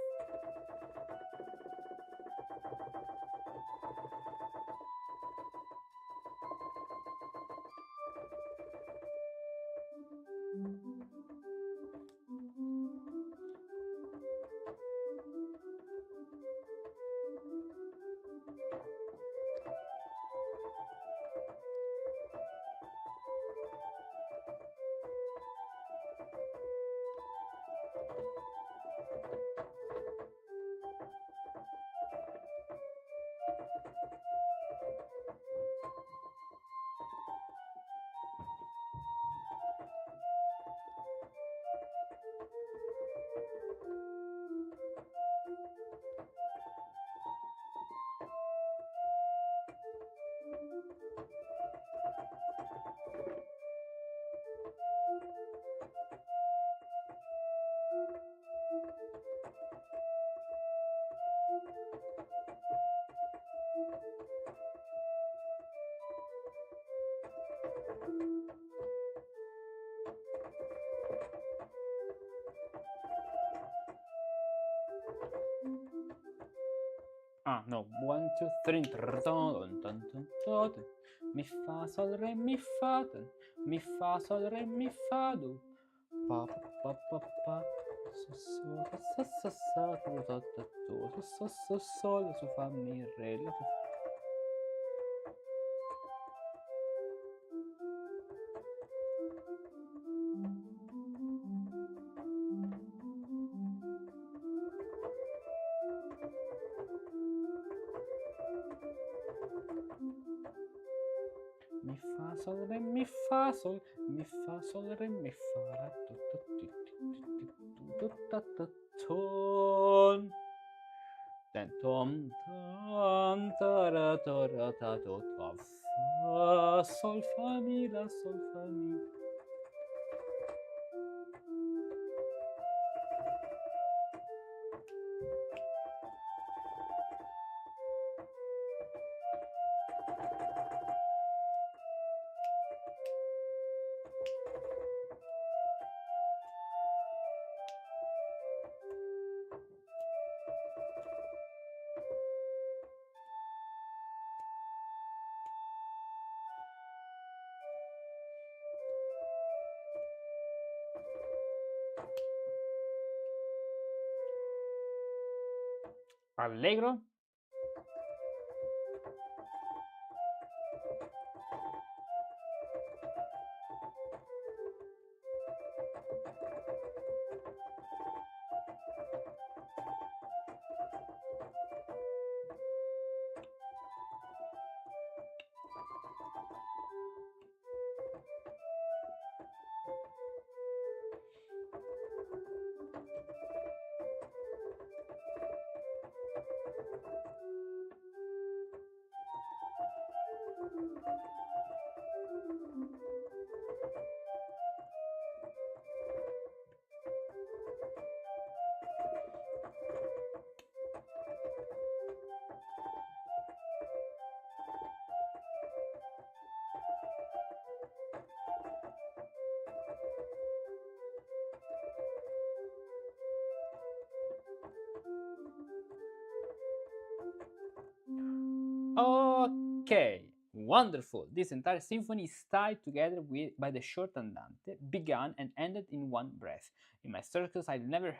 No, 1, 2, 3. Mi fa sol re mi fa mi fa sol re mi fa do pa pa pa pa so sol su fa mi re la. Mi fa sol re mi fa sol re mi fa la ton. Then tom tom ta ra ta do fa sol fa mi la sol fa mi. Allegro. Okay, wonderful. This entire symphony is tied together by the short andante, begun and ended in one breath. In my circles, I never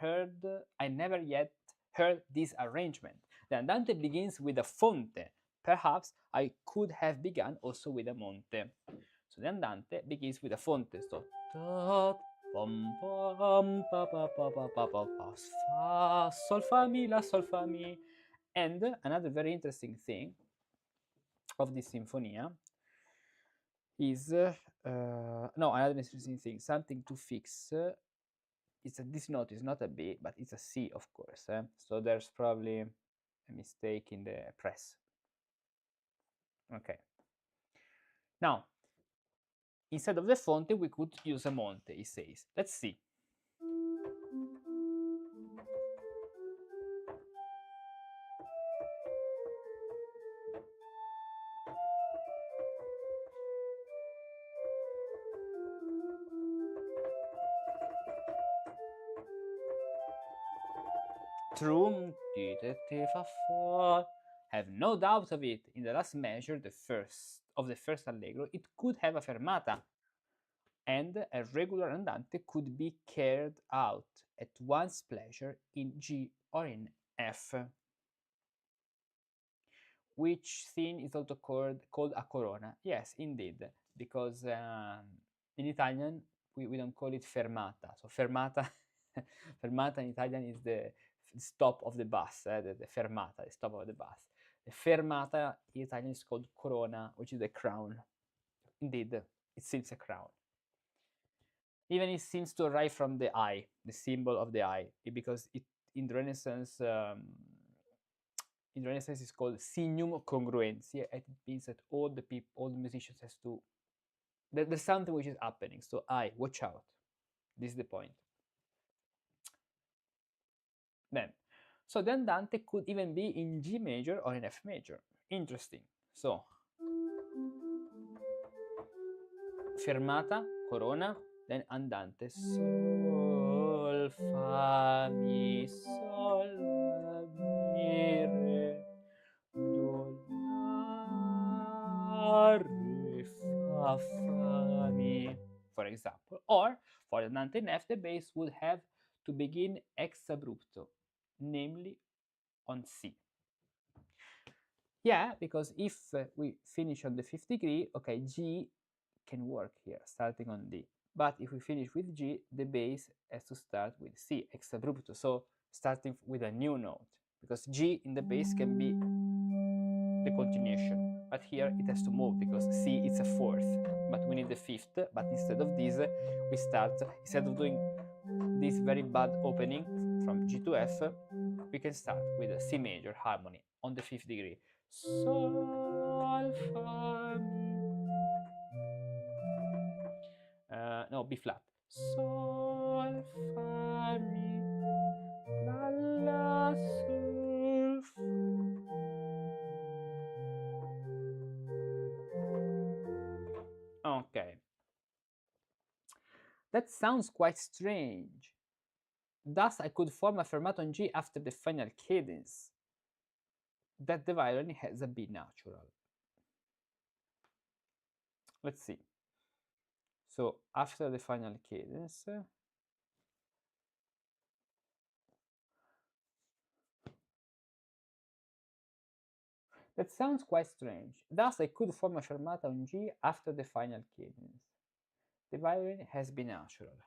yet heard this arrangement. The andante begins with a fonte. Perhaps I could have begun also with a monte. So the andante begins with a fonte. So pom pom pa pa pa pa pa pa pa fa sol fa mi la sol fa mi. And another very interesting thing of this sinfonia is no, another interesting thing, something to fix. This note is not a B, but it's a C, of course. So there's probably a mistake in the press. Okay. Now, instead of the fonte, we could use a monte, it says. Let's see. Trum, fa fa. Have no doubt of it. In the last measure, the first allegro, it could have a fermata, and a regular andante could be carried out at one's pleasure in G or in F, which thing is also called a corona. Yes, indeed, because in Italian we don't call it fermata. So fermata, fermata in Italian is the stop of the bus, the fermata, the stop of the bus. The fermata in Italian is called corona, which is the crown. Indeed, it seems a crown. Even it seems to arrive from the eye, the symbol of the eye, because in the Renaissance, is called signum congruentiae, and it means that all the musicians has to. There's something which is happening. So watch out. This is the point. Then, so the andante could even be in G major or in F major. Interesting. So, fermata, corona, then andante, sol, fa, mi, sol, mi, re. la, fa, mi, for example. Or for the andante in F, the bass would have to begin ex abrupto, namely on C. Yeah, because if we finish on the fifth degree, okay, G can work here, starting on D. But if we finish with G, the bass has to start with C, ex abrupto, so starting with a new note, because G in the bass can be the continuation, but here it has to move because C is a fourth, but we need the fifth. But instead of this, we start, instead of doing this very bad opening from G to F, we can start with a C major harmony on the fifth degree. Sol, fa, mi. No, B flat. Sol, fa, mi, la, la, sol, okay. That sounds quite strange. Thus, I could form a fermato on G after the final cadence. That the violin has a B natural. Let's see. So after the final cadence, that sounds quite strange. Thus, I could form a fermata on G after the final cadence. The violin has B natural.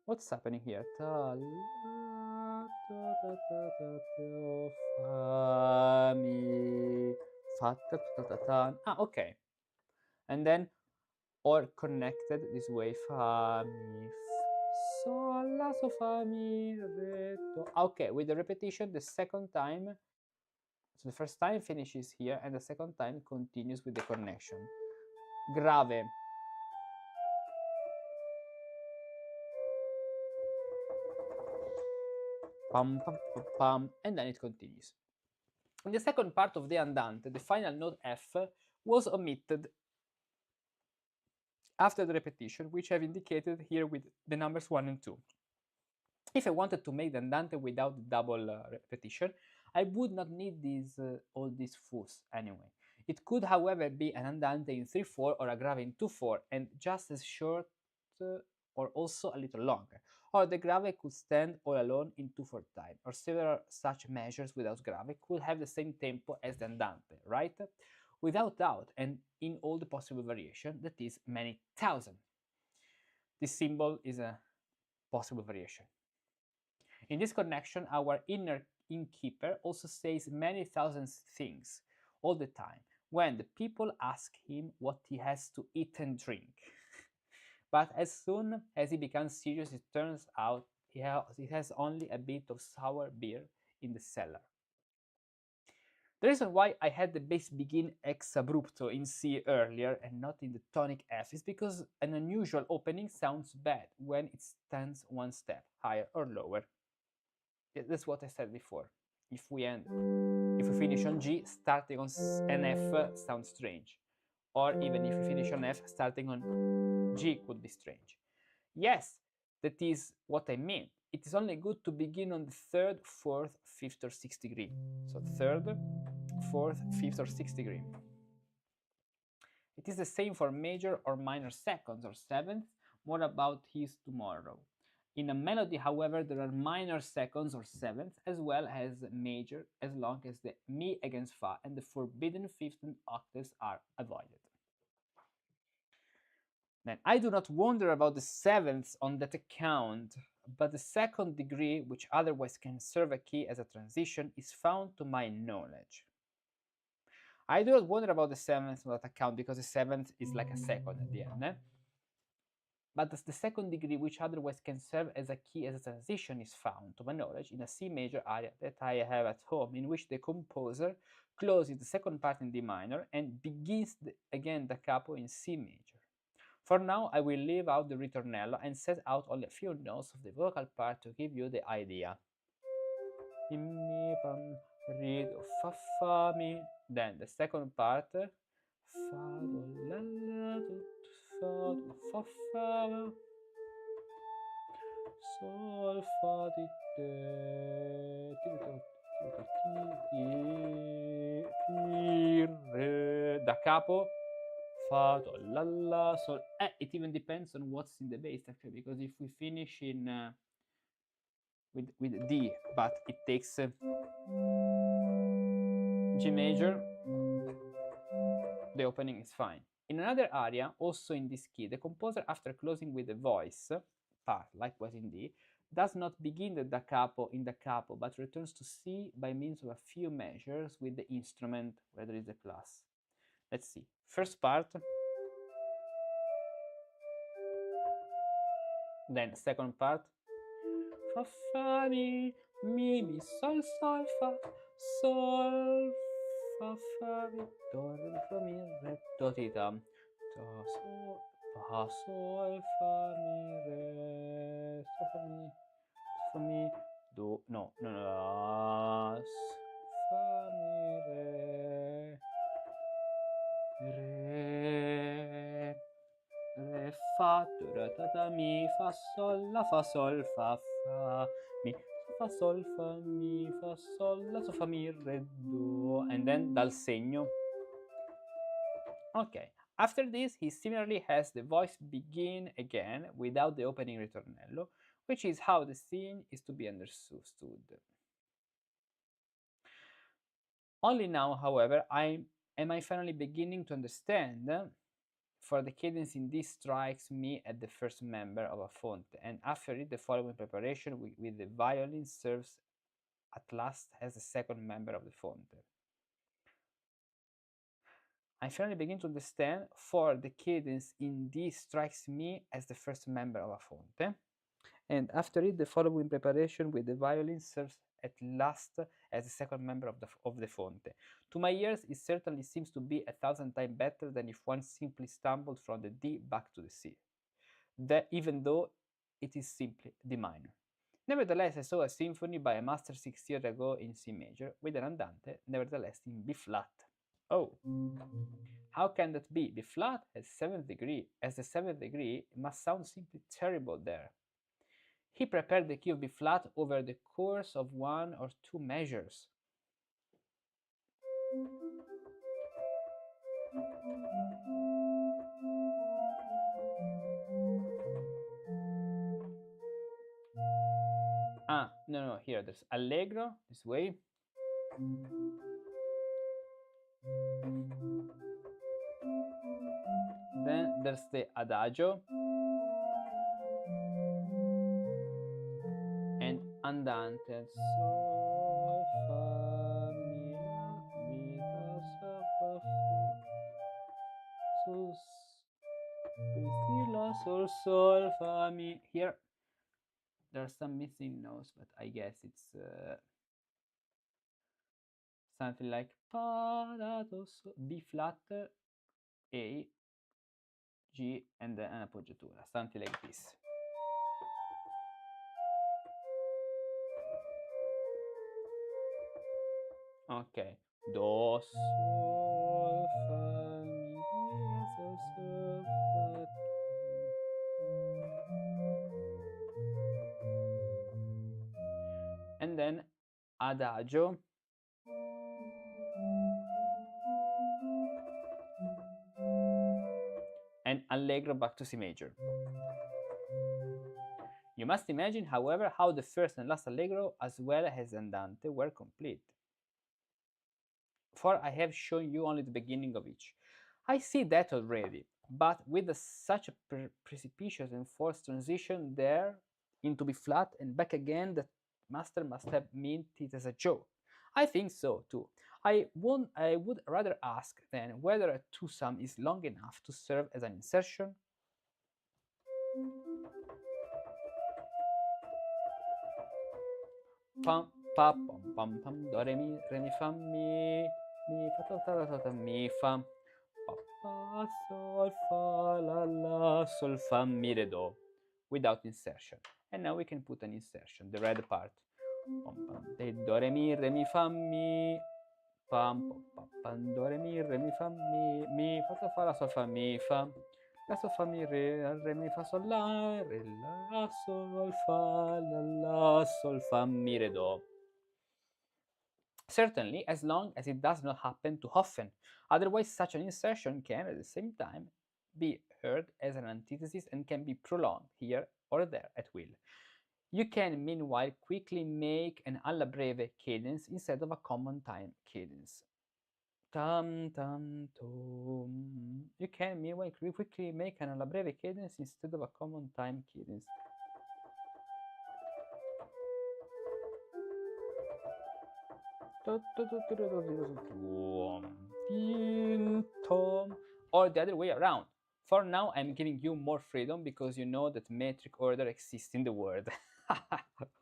What's happening here? Ta, la, ta, ta, ta, ta, ta, fa, mi, fa, ta, ta, ta, ta. Ah, okay. And then, or connected this way, fa, mi, sol, la, so, fa, mi, re, do. Okay, with the repetition, the second time, so the first time finishes here, and the second time continues with the connection. Grave. Pam, pam, pam, pam, and then it continues. In the second part of the andante, the final note F was omitted after the repetition, which I've indicated here with the numbers 1 and 2. If I wanted to make the andante without the double repetition, I would not need all these fuss anyway. It could, however, be an andante in 3/4 or a grave in 2/4, and just as short or also a little longer. Or the grave could stand all alone in 2/4 time, or several such measures without grave could have the same tempo as the andante, right? Without doubt, and in all the possible variation, that is many thousand. This symbol is a possible variation. In this connection, our inner innkeeper also says many thousand things all the time when the people ask him what he has to eat and drink. But as soon as he becomes serious, it turns out he has only a bit of sour beer in the cellar. The reason why I had the bass begin ex abrupto in C earlier and not in the tonic F is because an unusual opening sounds bad when it stands one step higher or lower. That's what I said before. If we finish on G, starting on an F sounds strange. Or even if we finish on F, starting on G could be strange. Yes, that is what I mean. It is only good to begin on the third, fourth, fifth, or sixth degree. So third, fourth, fifth, or sixth degree. It is the same for major or minor seconds or sevenths. More about his tomorrow. In a melody, however, there are minor seconds or sevenths as well as major, as long as the mi against fa and the forbidden fifth and octaves are avoided. Then I do not wonder about the sevenths on that account, but the second degree, which otherwise can serve a key as a transition, is found to my knowledge. I do not wonder about the seventh on that account because the seventh is like a second at the end. But the second degree, which otherwise can serve as a key as a transition, is found, to my knowledge, in a C major aria that I have at home, in which the composer closes the second part in D minor and begins again da capo in C major. For now, I will leave out the ritornello and set out only a few notes of the vocal part to give you the idea. Mi, pam, re, do, fa, mi. Then the second part, fa, do, la, la, do, fa, do, fa, sol, fa, di, te, Re, da capo, fa, do, la, la, sol. It even depends on what's in the bass actually, because if we finish in with D, but it takes G major, the opening is fine. In another area, also in this key, the composer, after closing with the voice part, likewise in D, does not begin the da capo in da capo, but returns to C by means of a few measures with the instrument where there is a plus. Let's see. First part, then second part, fa fa mi sol fa sol fa mi do re fa mi re do ti da do sol fa sol fa mi re fa mi do no fa mi re fa da da da mi fa sol la fa sol fa mi fa sol fa mi fa sol la fa mi re do, and then dal segno. Okay, after this he similarly has the voice begin again without the opening ritornello, which is how the scene is to be understood. Only now, however, am I finally beginning to understand, for the cadence in D strikes me at the first member of a fonte, and after it the following preparation with the violin serves at last as the second member of the fonte. I finally begin to understand, for the cadence in D strikes me as the first member of a fonte, and after it the following preparation with the violin serves at last as the second member of the fonte. To my ears, it certainly seems to be 1,000 times better than if one simply stumbled from the D back to the C, that even though it is simply D minor. Nevertheless, I saw a symphony by a master 6 years ago in C major, with an andante, nevertheless, in B flat. Oh, how can that be? B flat has 7th degree. As the 7th degree, it must sound simply terrible there. He prepared the key of B flat over the course of 1 or 2 measures. No, here there's allegro, this way. Then there's the adagio and andante. Sol, fa, mi, fa, sol, fa, sol, si, la, sol, fa, mi. Here there's some missing notes, but I guess it's something like fa, da, do, so, B flat, A, G, and then an appoggiatura, something like this. Okay, do, sol, fa, mi, sol, sol, fa, and then adagio, and allegro back to C major. You must imagine, however, how the first and last allegro, as well as andante, were complete. For I have shown you only the beginning of each. I see that already, but with such a precipitous and forced transition there into B flat and back again, the master must have meant it as a joke. I think so too. I would rather ask then whether a two-sum is long enough to serve as an insertion. Pam pa pam pam do re mi fa mi fa ta ta ta mi fa pa pa sol fa la sol fa mi re do, without insertion. And now we can put an insertion, the red part. Pam pam de do re mi fa mi pam pam pam do re mi fa mi fa la sol fa mi fa la sol fa mi re mi fa sol la re la sol fa la sol fa mi re do. Certainly, as long as it does not happen too often. Otherwise, such an insertion can, at the same time, be heard as an antithesis and can be prolonged here or there at will. You can, meanwhile, quickly make an alla breve cadence instead of a common time cadence. Tam tam tom. You can, meanwhile, quickly make an alla breve cadence instead of a common time cadence. Or the other way around. For now, I'm giving you more freedom because you know that metric order exists in the world.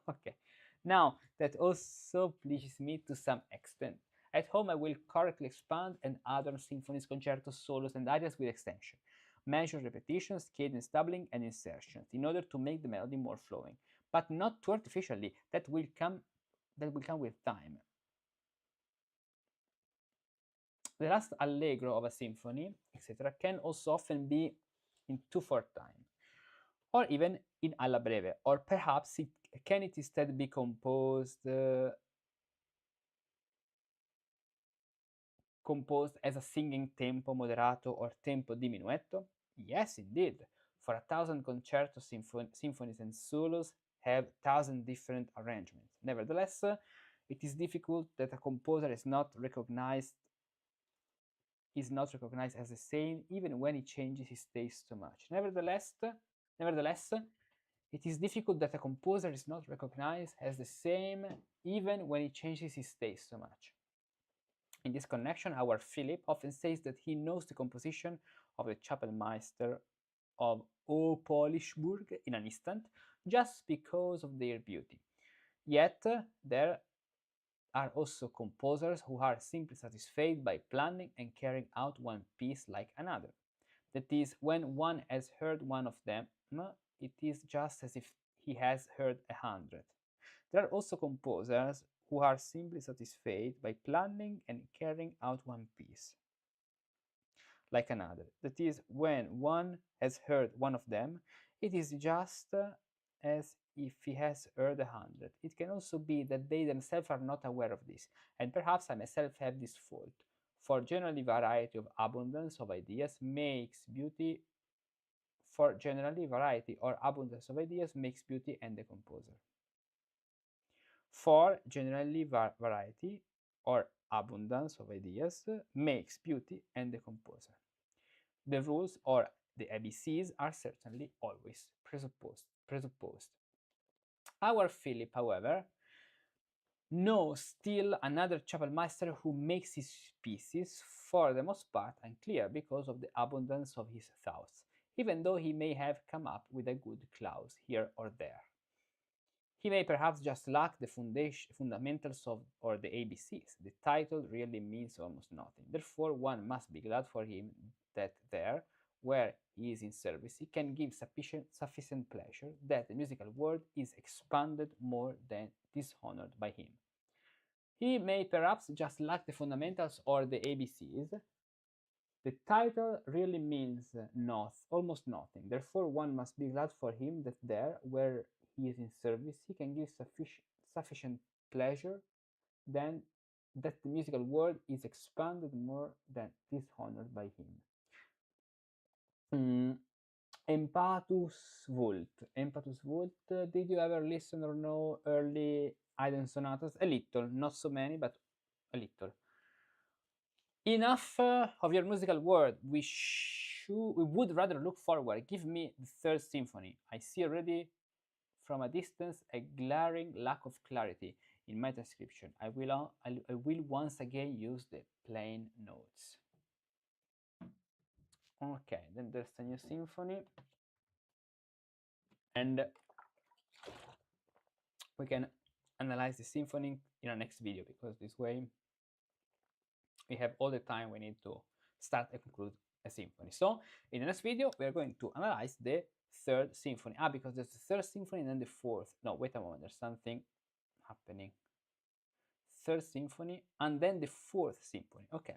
Okay. Now, that also pleases me to some extent. At home, I will correctly expand and add on symphonies, concertos, solos, and arias with extension, measure repetitions, cadence doubling, and insertions in order to make the melody more flowing, but not too artificially. That will come with time. The last allegro of a symphony, etc., can also often be in 2/4 time, or even in alla breve, or perhaps it instead be composed as a singing tempo moderato or tempo diminuetto? Yes, indeed. For 1,000 concertos, symphonies, and solos have 1,000 different arrangements. Nevertheless, it is difficult that a composer is not recognized as the same even when he changes his taste so much. Nevertheless, it is difficult that a composer is not recognized as the same even when he changes his taste so much. In this connection, our Philip often says that he knows the composition of the Chapelmeister of Opolishburg in an instant just because of their beauty. Yet, there are also composers who are simply satisfied by planning and carrying out one piece like another. That is, when one has heard one of them, it is just as if he has heard 100. There are also composers who are simply satisfied by planning and carrying out one piece like another. That is, when one has heard one of them, it is just as if he has heard 100. It can also be that they themselves are not aware of this, and perhaps I myself have this fault. For generally variety of abundance of ideas makes beauty. For generally variety or abundance of ideas makes beauty and the composer. For generally variety or abundance of ideas makes beauty and the composer. The rules or the ABCs are certainly always presupposed. Our Philip, however, knows still another Chapelmeister who makes his pieces for the most part unclear because of the abundance of his thoughts, even though he may have come up with a good clause here or there. He may perhaps just lack the fundamentals or the ABCs. The title really means almost nothing. Therefore, one must be glad for him that there, where he is in service, he can give sufficient pleasure, that the musical world is expanded more than dishonored by him. He may perhaps just lack the fundamentals or the ABCs. The title really means almost nothing. Therefore, one must be glad for him that there, where he is in service, he can give sufficient pleasure, then that the musical world is expanded more than dishonored by him. Empathus Vult. Empathus Vult. Did you ever listen or know early Haydn sonatas? A little, not so many, but a little. Enough of your musical world. We would rather look forward. Give me the third symphony. I see already from a distance a glaring lack of clarity in my transcription. I will once again use the plain notes. Okay, then there's the new symphony, and we can analyze the symphony in our next video, because this way we have all the time we need to start and conclude a symphony. So in the next video we are going to analyze the third symphony. Because there's the third symphony and then the fourth. No, wait a moment, there's something happening. Third symphony and then the fourth symphony. Okay.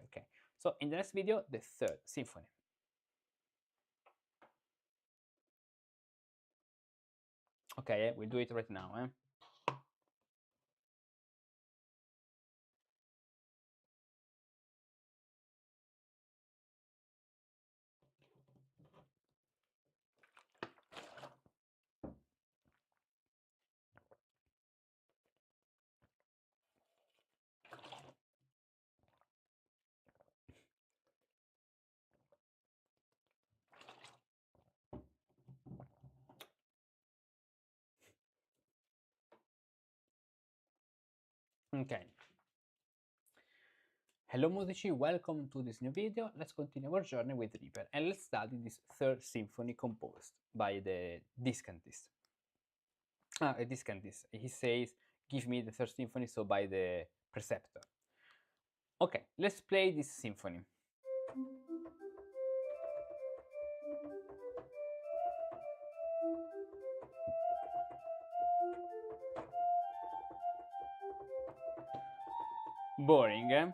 So in the next video, the third symphony. Okay, we'll do it right now. Okay. Hello Musici, welcome to this new video. Let's continue our journey with Riepel and let's study this third symphony composed by the discantist. A discantist. He says, give me the third symphony, so by the preceptor. Okay, let's play this symphony. Boring, eh?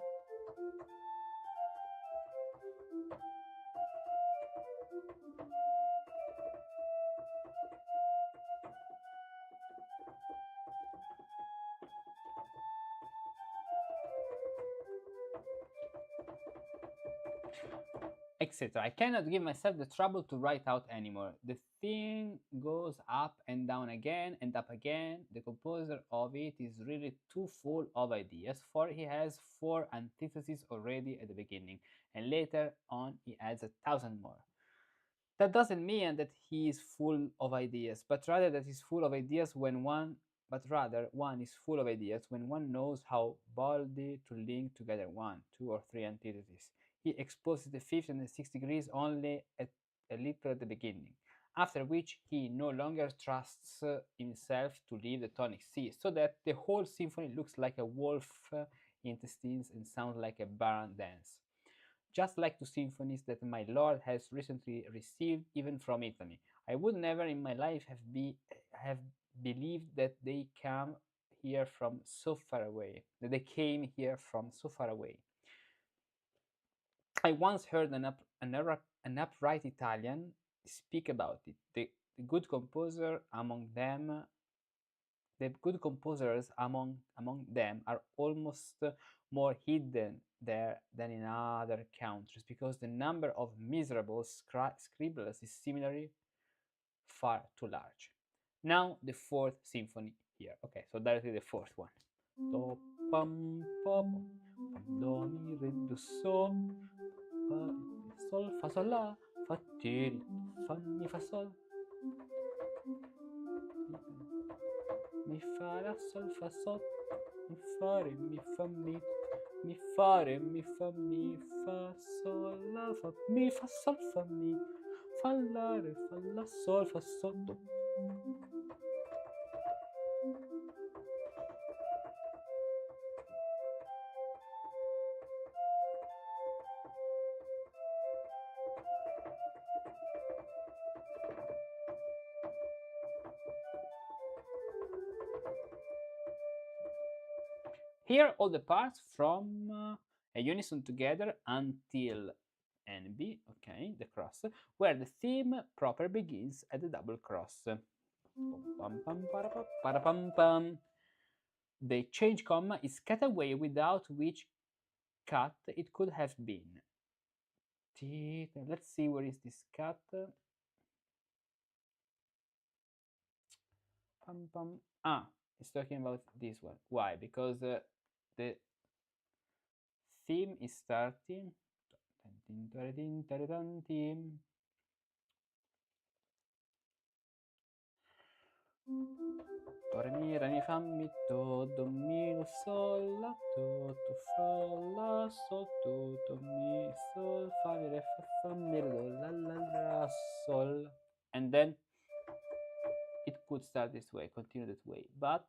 Etc. I cannot give myself the trouble to write out anymore. The thing goes up and down again and up again. The composer of it is really too full of ideas, for he has 4 antitheses already at the beginning, and later on he adds 1,000 more. That doesn't mean that he is full of ideas, but rather that he's full of ideas when one is full of ideas when one knows how boldly to link together 1, 2, or 3 antitheses. He exposes the fifth and the sixth degrees only at a little at the beginning, after which he no longer trusts himself to leave the tonic C, so that the whole symphony looks like a wolf intestines and sounds like a barn dance. Just like 2 symphonies that my lord has recently received even from Italy. I would never in my life have believed that they come here from so far away, that they came here from so far away. I once heard an upright Italian speak about it. The good composer among them, the good composers among them are almost more hidden there than in other countries, because the number of miserable scribblers is similarly far too large. Now the fourth symphony here. Okay, so directly the fourth one. Do pam pam pam do mi re do so sol fa sol la fa ti fa mi fa sol mi fa la sol fa sol mi fa re mi fa mi fa re mi fa sol la fa mi fa sol fa mi fa la re fa la sol fa sol do. Here all the parts from a unison together until NB, okay, the cross, where the theme proper begins at the double cross. The change comma is cut away, without which cut it could have been. Let's see, where is this cut? It's talking about this one. Why? Because the theme is starting. Do, re, mi, fa, mi, do, mi, sol, la, do, fa, la, sol, do, mi, sol, fa, re, fa, mi, do, la, sol. And then it could start this way, continue that way. But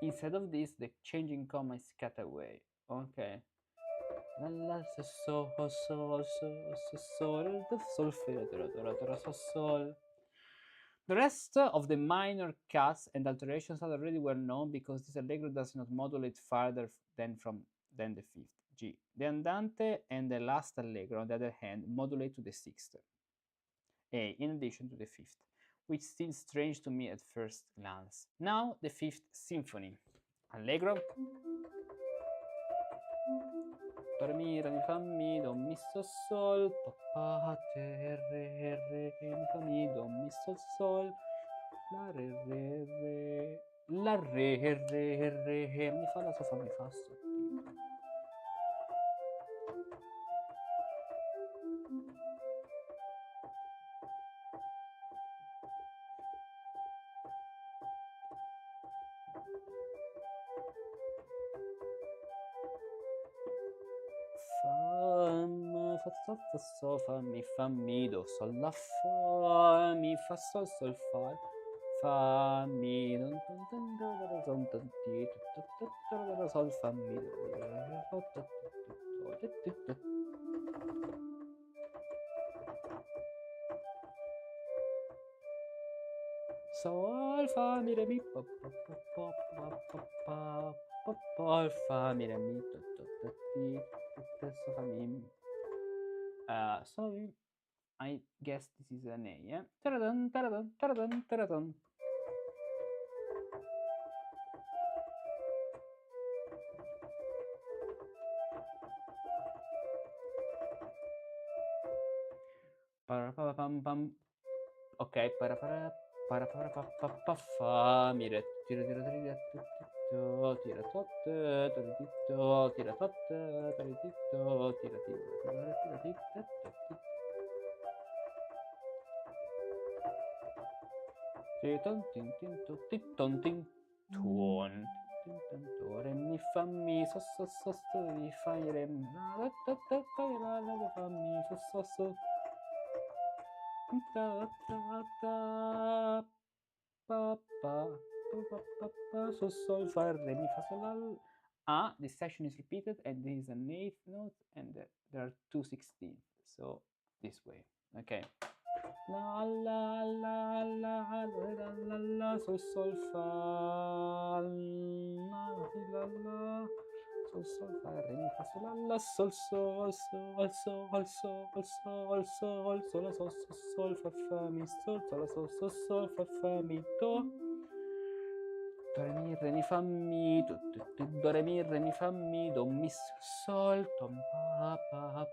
instead of this, the changing comma is cut away. Okay. La, la, so, sol, do, sol, do, sol. The rest of the minor cuts and alterations are already well known, because this allegro does not modulate farther than the fifth G. The andante and the last allegro, on the other hand, modulate to the sixth A, in addition to the fifth, which seems strange to me at first glance. Now the fifth symphony. Allegro. Do, re, mi, fa, mi, do, mi, sol, pa, te, re, mi, fa, mi, do, mi, sol, la, re, la, re, mi, fa, la, sol, fa, mi, fa, sol. fa sol fa sol fa mi do sol la fa mi fa sol sol fa mi don don don don don don ti sol fa mi do. Sol fa mi re mi pa pa pa pa pa pa pa pa pa fa mi re mi to ti so fa mi. So I guess this is an A, yeah? Taradun, taradun, taradun, taradun. Pam pam. Ok, para pa pa fa mi re tira tira tira tira tira totte tira tira totte tira tira tira tira ton tin tin ton tin tuon do re mi fa mi so so so so mi fa re la ta ta ta la la fa mi so so so ta ta ta pa pa pa so sol fa re mi fa sol la. This section is repeated and this is an eighth note and there are 2/16, so this way. Okay. La la la la la la la sol sol fa la la la sol sol fa re mi fa sol la sol sol sol sol sol sol sol sol sol sol fa mi sol sol sol sol fa mi do re mi fa mi do re mi fa mi do mi sol tom pa pa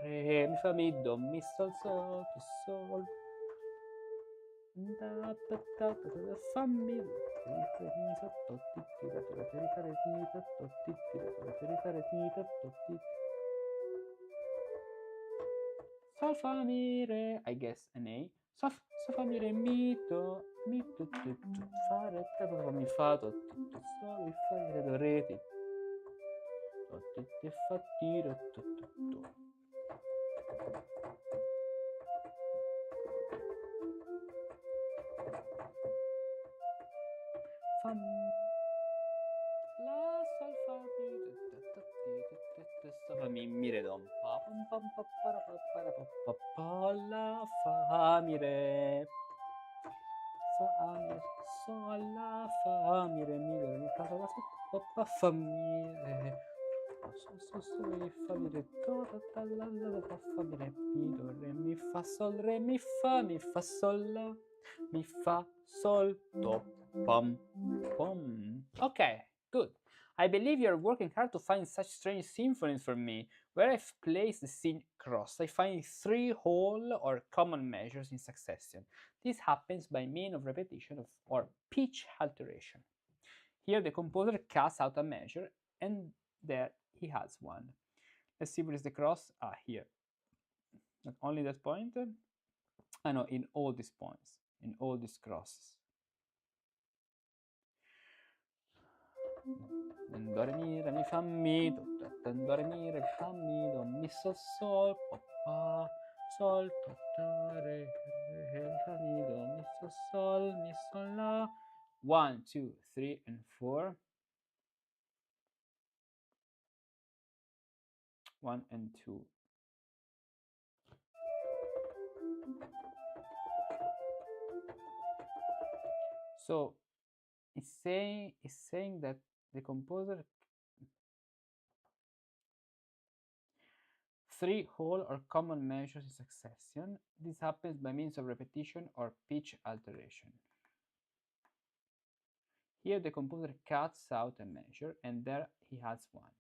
re mi fa mi do mi sol sol sol fa mi sol fa mi re, I guess an A. Sol fa mi re mi do fa re fa mi fa do sol mi fa mi re do re ti fa ti do fa la sol fa mi sol fa mi re do pa pam pam pa para pa pa la fa mi re fa mi sol la fa mi re mi do mi fa la pa fa mi re so mi fa mi re do ta la la fa mi re mi do re mi fa sol re mi fa sol la mi fa sol do pam pam. Okay, good. I believe you're working hard to find such strange symphonies for me. Where I've placed the scene cross, I find 3 whole or common measures in succession. This happens by means of repetition or pitch alteration. Here the composer cuts out a measure and there he has one. Let's see where is the cross. Here. Not only that point. No, in all these points, in all these crosses. Do re mi fa mi do re mi fa mi do mi sol pa sol re fa mi do mi sol la. 1 2 3 and 4. 1 and 2. So it's saying that the composer 3 whole or common measures in succession. This happens by means of repetition or pitch alteration. Here the composer cuts out a measure and there he has one.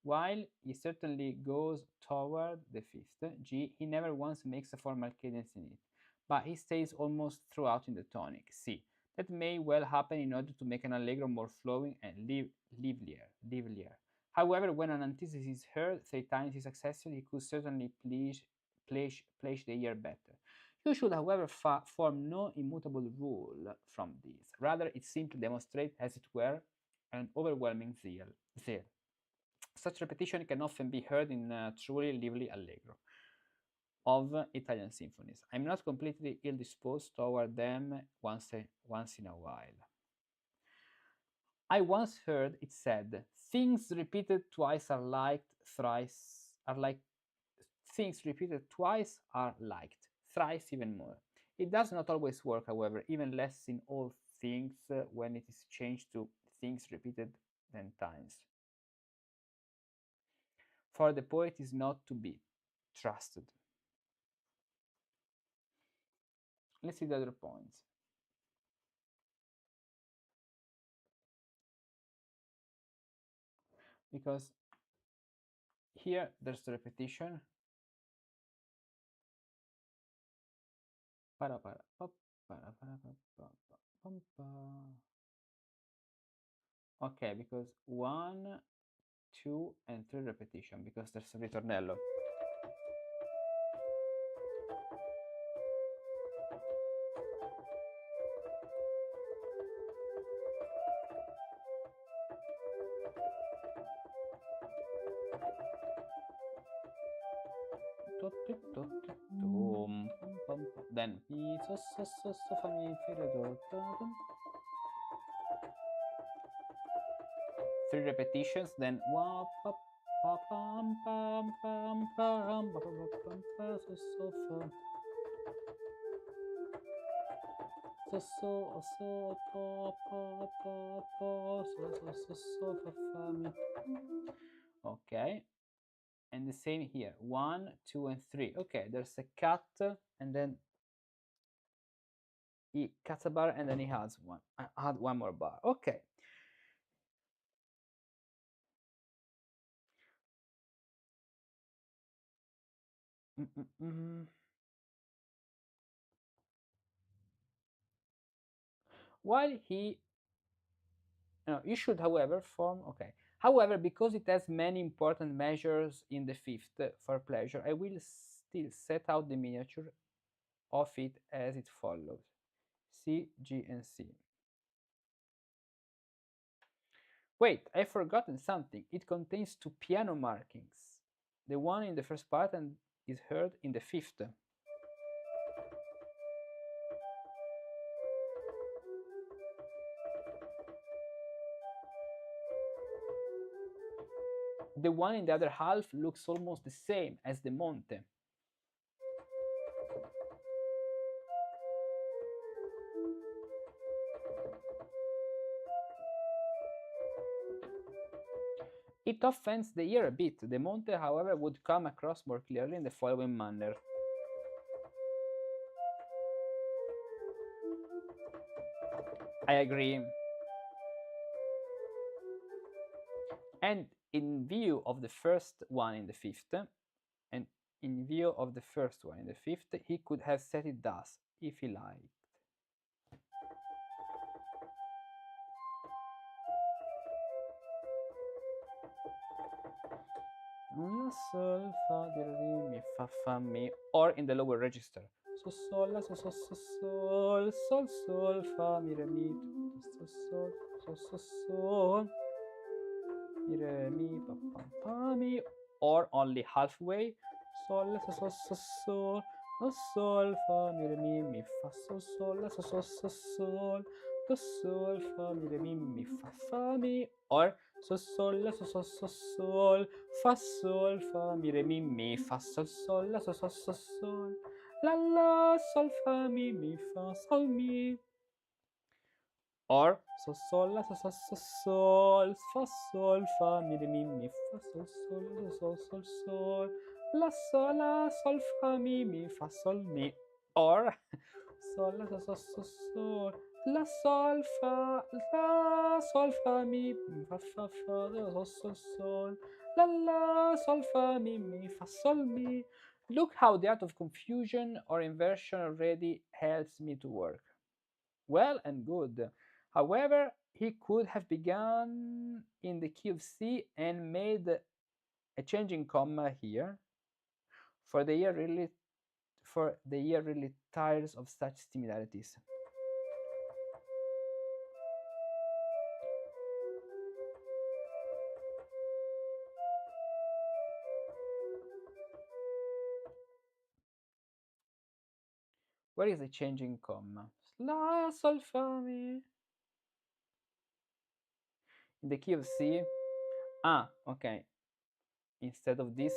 While he certainly goes toward the fifth, G, he never once makes a formal cadence in it, but he stays almost throughout in the tonic, C. That may well happen in order to make an allegro more flowing and livelier. However, when an antithesis is heard 3 times in succession, he could certainly place the ear better. You should, however, form no immutable rule from this. Rather, it simply demonstrates, as it were, an overwhelming zeal. Such repetition can often be heard in a truly lively allegro. of Italian symphonies. I'm not completely ill-disposed toward them once in a while. I once heard it said, things repeated twice are liked, thrice are like things repeated twice are liked, thrice even more. It does not always work, however, even less in all things when it is changed to things repeated 10 times. For the poet is not to be trusted. Let's see the other points. Because here there's the repetition. Okay, because 1, 2, and 3 repetition, because there's a ritornello. Then mi so so so so fa mi fa re do do. 3 repetitions, then wa pa pa pam pam pam pam pa pa pam pa so so fa so so pa pa pa so fa fa mi. Okay, and the same here, 1, 2, and 3. Okay, there's a cut, and then he cuts a bar, and then he adds one. Add one more bar. Okay. While he, no, you should, however, form. Okay. However, because it has many important measures in the fifth for pleasure, I will still set out the miniature of it as it follows: C, G, and C. Wait, I've forgotten something. It contains 2 piano markings. The one in the first part and is heard in the fifth. The one in the other half looks almost the same as the Monte. It offends the ear a bit. The Monte, however, would come across more clearly in the following manner. I agree. And in view of the first one in the fifth, and in view of the first one in the fifth, he could have set it thus, if he liked. La, sol, fa, di, re, mi, fa, mi, or in the lower register. So, sol, la, so, sol, fa, mi, re, mi, so, sol, mi, re, mi, pa, mi, or only halfway. Sol, la, so, sol, fa, mi, re, mi, fa, sol, la, so, sol, do, sol, fa, mi, re, mi, fa, mi, or so, sol, la, so, sol, fa, sol, fa, mi, fa, sol, la, so, sol, la, sol, fa, mi, fa, sol, mi. Or so, sol, la, so, sol, fa, sol, fa, mi, fa, sol, la, sol, fa, mi, fa, sol, mi. Or sol, la, so, sol, la, sol, fa, mi, fa, sol, la, sol, fa, mi, fa, sol, mi. Look how the art of confusion or inversion already helps me to work. Well and good. However, he could have begun in the key of C and made a changing comma here, for the ear really tires of such similarities. Where is the changing comma? La, sol, fa, mi. In the key of C. Ah, okay. Instead of this,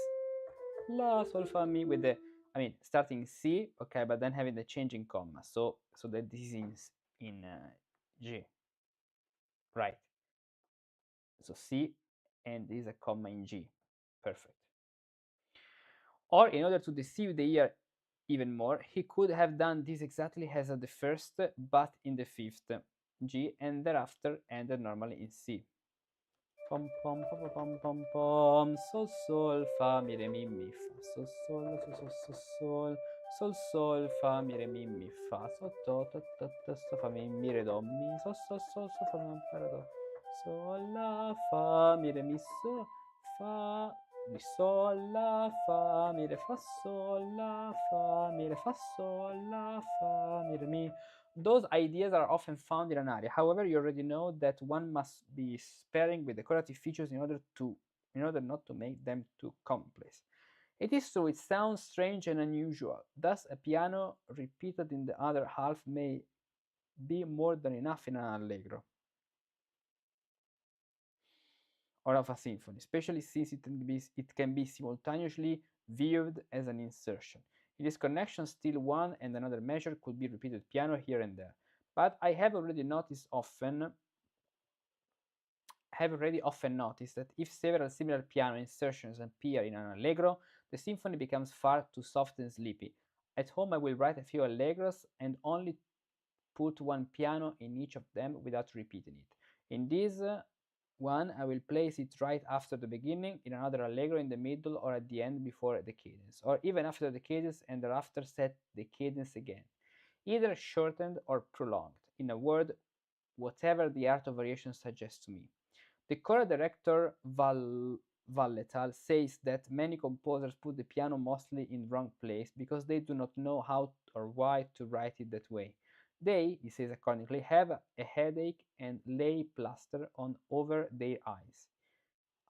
la, sol, fa, mi with the, I mean, starting C, okay, but then having the changing comma. So that this is in G, right? So C, and this is a comma in G. Perfect. Or in order to deceive the ear even more, he could have done this exactly as at the first, but in the fifth G, and thereafter ended normally in C. Pom pom pom pom pom pom, sol sol fa mi re mi mi fa, sol sol sol sol sol sol sol fa mi re mi mi fa, sol to to to to so fa mi re do mi, sol sol sol so fa mi re do, sol la fa mi re mi so fa mi sol la fa mi re fa sol la fa mi re fa sol la fa mi re mi. Those ideas are often found in an aria. However, you already know that one must be sparing with decorative features in order not to make them too commonplace. It is true, it sounds strange and unusual. Thus, a piano repeated in the other half may be more than enough in an allegro or of a symphony, especially since it can be simultaneously viewed as an insertion. In this connection, still one and another measure could be repeated piano here and there. But I have already often noticed that if several similar piano insertions appear in an allegro, the symphony becomes far too soft and sleepy. At home I will write a few allegros and only put one piano in each of them without repeating it. In this one I will place it right after the beginning, in another allegro in the middle or at the end before the cadence, or even after the cadence and thereafter set the cadence again, either shortened or prolonged. In a word, whatever the art of variation suggests to me. The choral director Valletal says that many composers put the piano mostly in wrong place because they do not know how or why to write it that way. They, he says accordingly, have a headache and lay plaster on over their eyes.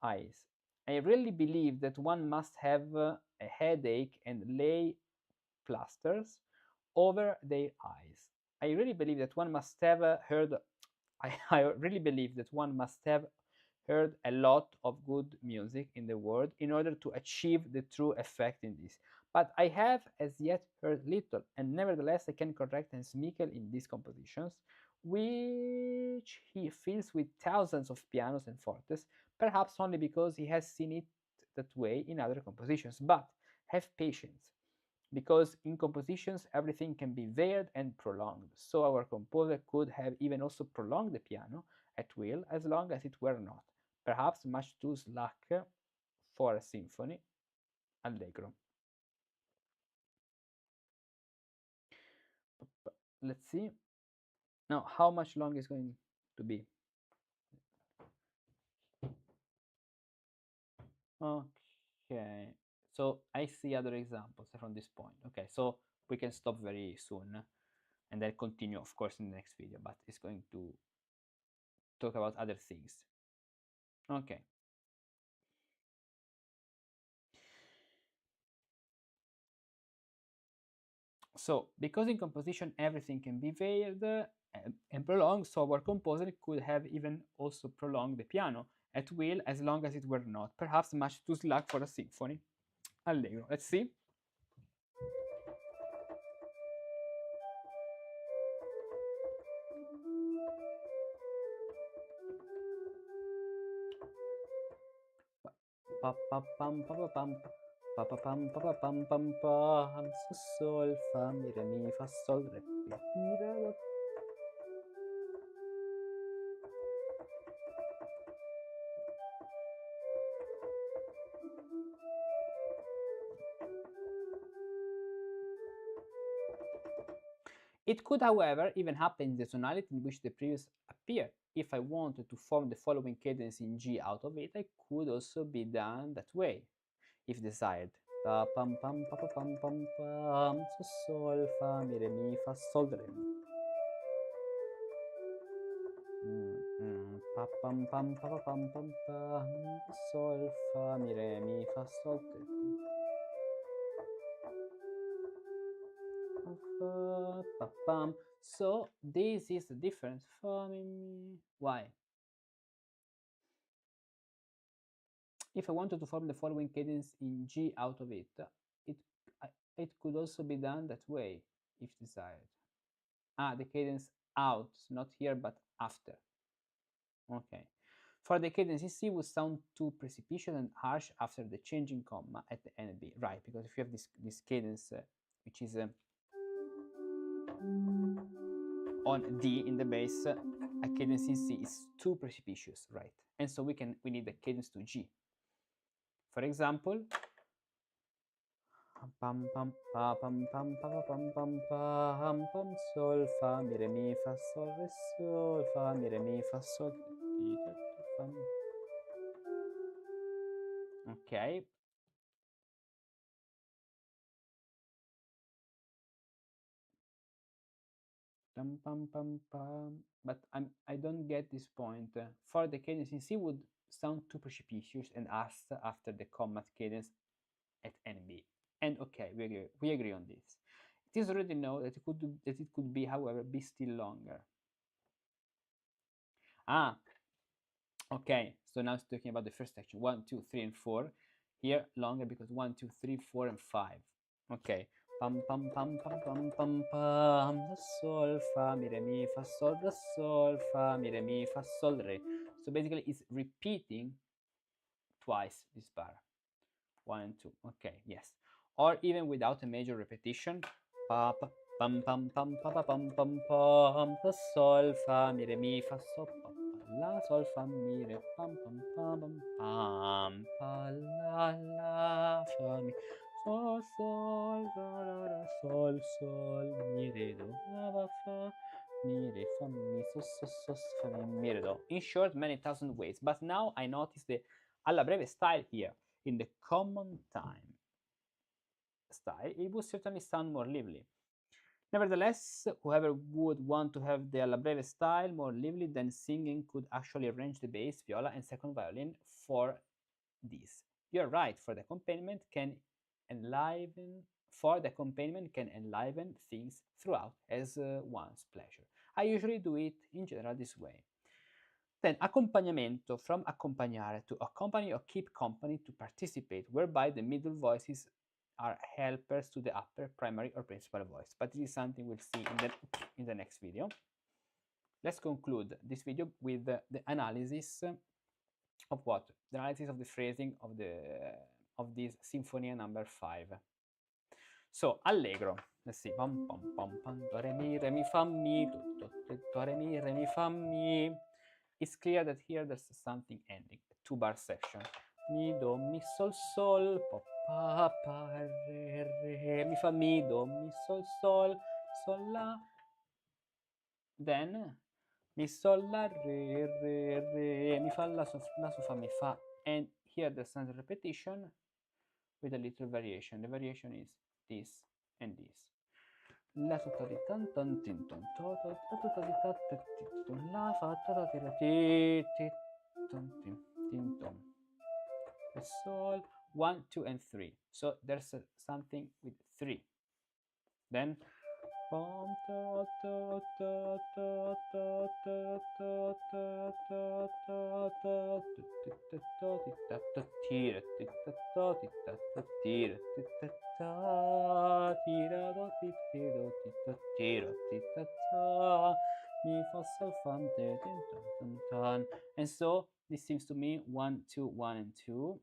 I really believe that one must have a headache and lay plasters over their eyes. I really believe that one must have heard I really believe that one must have heard a lot of good music in the world in order to achieve the true effect in this. But I have as yet heard little, and nevertheless I can correct Hans Mikkel in these compositions, which he fills with thousands of pianos and fortes, perhaps only because he has seen it that way in other compositions. But have patience, because in compositions everything can be varied and prolonged. So our composer could have even also prolonged the piano at will, as long as it were not, perhaps much too slack for a symphony, allegro. Let's see. Now, how much long is going to be? Okay, so I see other examples from this point. Okay, so we can stop very soon and then continue, of course, in the next video, but it's going to talk about other things. Okay. So, because in composition everything can be veiled and prolonged, so our composer could have even also prolonged the piano at will, as long as it were not, perhaps much too slack for a symphony. Allegro. Let's see. Pa pa pam pa pa pam pa pa pam pa pa pam pam pam, so sol fa mi re mi fa sol re mi re do. It could, however, even happen in the tonality in which the previous appeared. If I wanted to form the following cadence in G out of it, I could also be done that way, if desired. Pa pam pam pa pa pam pam pam, so sol fa mi re mi fa sol re mi. Pa pam pam pa pa pam pam pam, sol fa mi re mi fa sol re mi. Fa pa, pa, pam. So this is the difference. Fa, mi, mi. Why? If I wanted to form the following cadence in G out of it, it, it could also be done that way, if desired. The cadence out, not here, but after. Okay. For the cadence in C would sound too precipitous and harsh after the changing comma at the end B. Right, because if you have this cadence, which is on D in the bass, a cadence in C is too precipitous, right? And so we need a cadence to G. For example, pam pam pa pam pam pa pam pam pam pam sol fa mi re mi fa sol re sol fa mi re mi fa sol. Okay. Pam pam pam pam. But I don't get this point. For the cadence in C would sound too precipitous and after the comma cadence at NB. And okay, we agree on this. It is already known that it could be, however, be still longer. Okay, so now it's talking about the first section, 1, 2, 3, and 4. Here longer because 1, 2, 3, 4, and 5. Okay. Pam pam pam pam pam pam pam sol fa mi re mi fa sol la sol fa mi re mi fa sol re. So basically it's repeating twice this bar. 1 and 2. Okay, yes. Or even without a major repetition. Pa pa pam pam pam pa pa pam pam pam la sol fa mi re mi fa sol pa la sol fa mi re pam pam pam pam pam pa la fa mi sol sol la la sol sol mi re do la fa mi re fa mi so fa mi re do. In short, many thousand ways. But now I notice the alla breve style here. In the common time style, it would certainly sound more lively. Nevertheless, whoever would want to have the alla breve style more lively than singing could actually arrange the bass, viola, and second violin for this. You're right, for the accompaniment can enliven things throughout as one's pleasure. I usually do it in general this way. Then accompagnamento, from accompagnare, to accompany or keep company, to participate, whereby the middle voices are helpers to the upper, primary, or principal voice. But this is something we'll see in the next video. Let's conclude this video with the analysis of what? The analysis of the phrasing of this Sinfonia number 5. So, allegro. Let's see. Pam pam pam pam do re mi fa mi do re mi fa mi. It's clear that here there's something ending, a 2-bar section. Mi, do, mi, sol, sol, pa, pa, re, mi fa mi, do, mi, sol, sol, la. Then, mi, sol, la, re, mi fa, la, so, fa, mi, fa. And here there's another repetition with a little variation. The variation is this and this. La totalità tan tin ton to la totalità tin la fa ta ti ti ton tin ton. The sol 1, 2, and 3. So there's something with 3. Then and so this seems to me 1, 2, 1, and 2,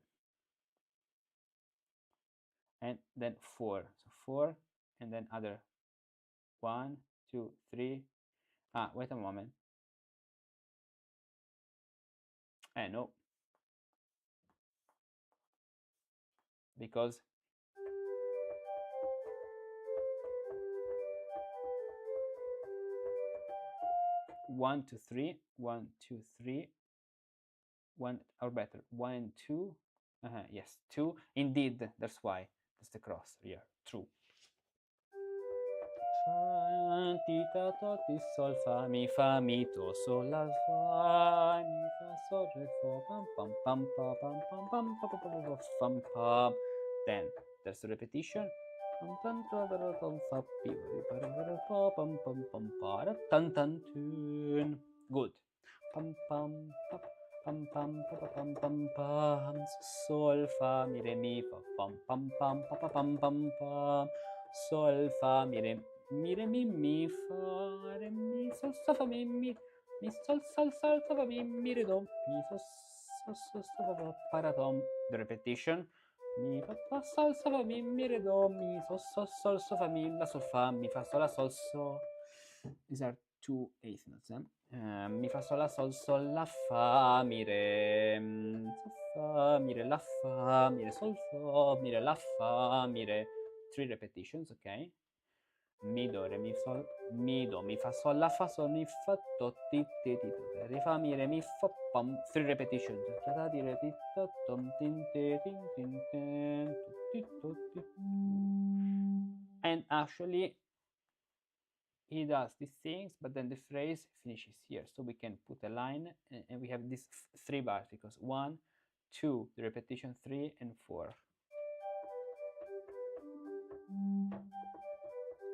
and then 4. So 4, and then other 1, 2, 3. Wait a moment. No, because one, two, three, 1, 2, 3, 1, or better, 1 and 2. Yes, 2. Indeed, that's why. That's the cross here. True. Ti, ta, to, ti, sol, fa, mi, to, sol, la, fa, mi, fa, sol, re, fo, pam, pam, pam, pa, pam, pam, pam, pa, pa, pa, pa, pam, pam. Then there's a repetition. pa pam pam pam pa ra tan tan tun. Good. Pam pam pa pam pam pa pa pam pam pam. Sol fa mi re mi fa pam pam pam pa pa pam pam pam. Sol fa mi re mi fa re mi sol sol fa mi sol sol sol fa mi re do mi sol sol sol fa pa ra do. The repetition. Mi fa fa sol sol fa mi re do mi sol sol sol sol fa mi la sol fa mi fa sol la sol so. These are 2 eighth notes. Mi fa sol la fa mi re la fa mi re sol fa mi re la fa mi re. 3 repetitions, okay? Mi do re mi sol mi do mi fa sol la fa sol mi fa do ti ti ti do re fa mi re mi fa pam. 3 repetitions. Ta ti re ti ta tom tin te tin tin ten ti to ti. And actually he does these things, but then the phrase finishes here, so we can put a line and we have these 3 bars because 1, 2, the repetition 3 and 4.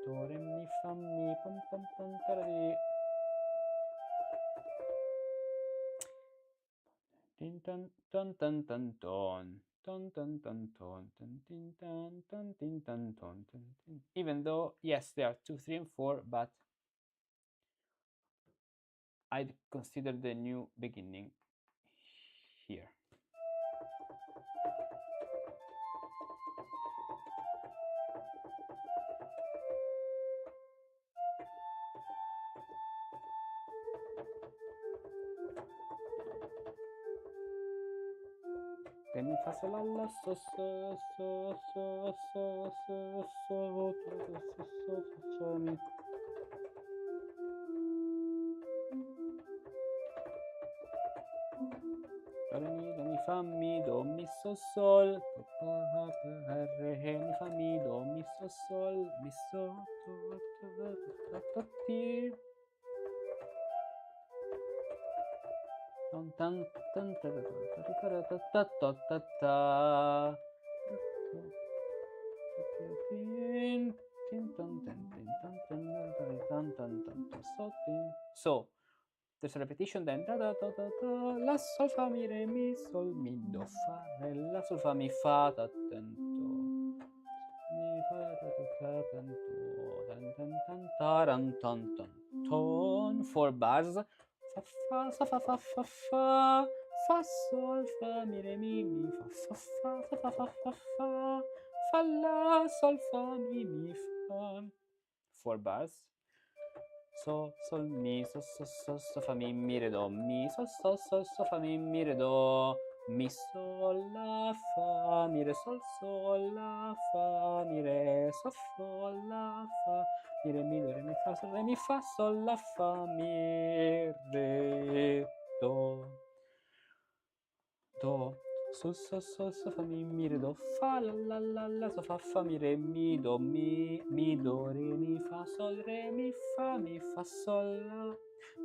Do re mi fa mi pam pam pam ta di. Tin tan tan tan tan ton ton ton ton ton ton tin tan tan tin tan ton ton tin. Even though yes, there are 2, 3 and 4, but I'd consider the new beginning here. Re mi fa sol la so so so so so so so so mi. Re mi fa mi do mi so sol re mi fa mi do mi so sol mi so ti. Tan tan tan ta ta ta ta. So there's a repetition, then da da da da da, la sol fa mi re mi sol mi do fa re la sol fa mi fa ta tento mi fa ta ta ta tento tan tan tan taran tan tan ton. 4 bars. Fa fa sa fa fa fa fa fa sol fa mi re mi fa fa fa fa fa fa fa la sol fa mi fa. 4 bars. So sol mi so so so so fa mi re do mi so so so so fa mi re do mi sol la fa mi re sol sol la fa mi re sol sol la fa mi re mi do re mi fa sol re mi fa sol la fa mi re do sol sol sol so fa mi re do fa la la la so fa mi re mi do re mi fa sol re mi fa sol la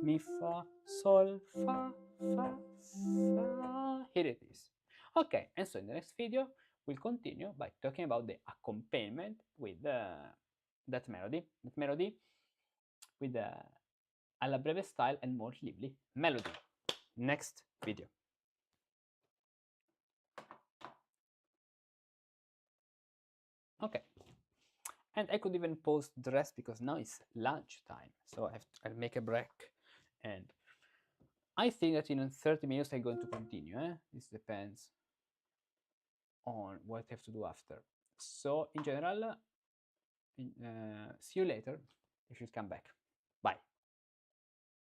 mi fa sol fa fa. Here it is. Okay, and so in the next video we'll continue by talking about the accompaniment with that melody with the alla breve style and more lively melody. Next video. Okay, and I could even post the rest because now it's lunch time, so I'll make a break, and I think that in 30 minutes I'm going to continue. This depends on what I have to do after. So in general, see you later. You should come back. Bye.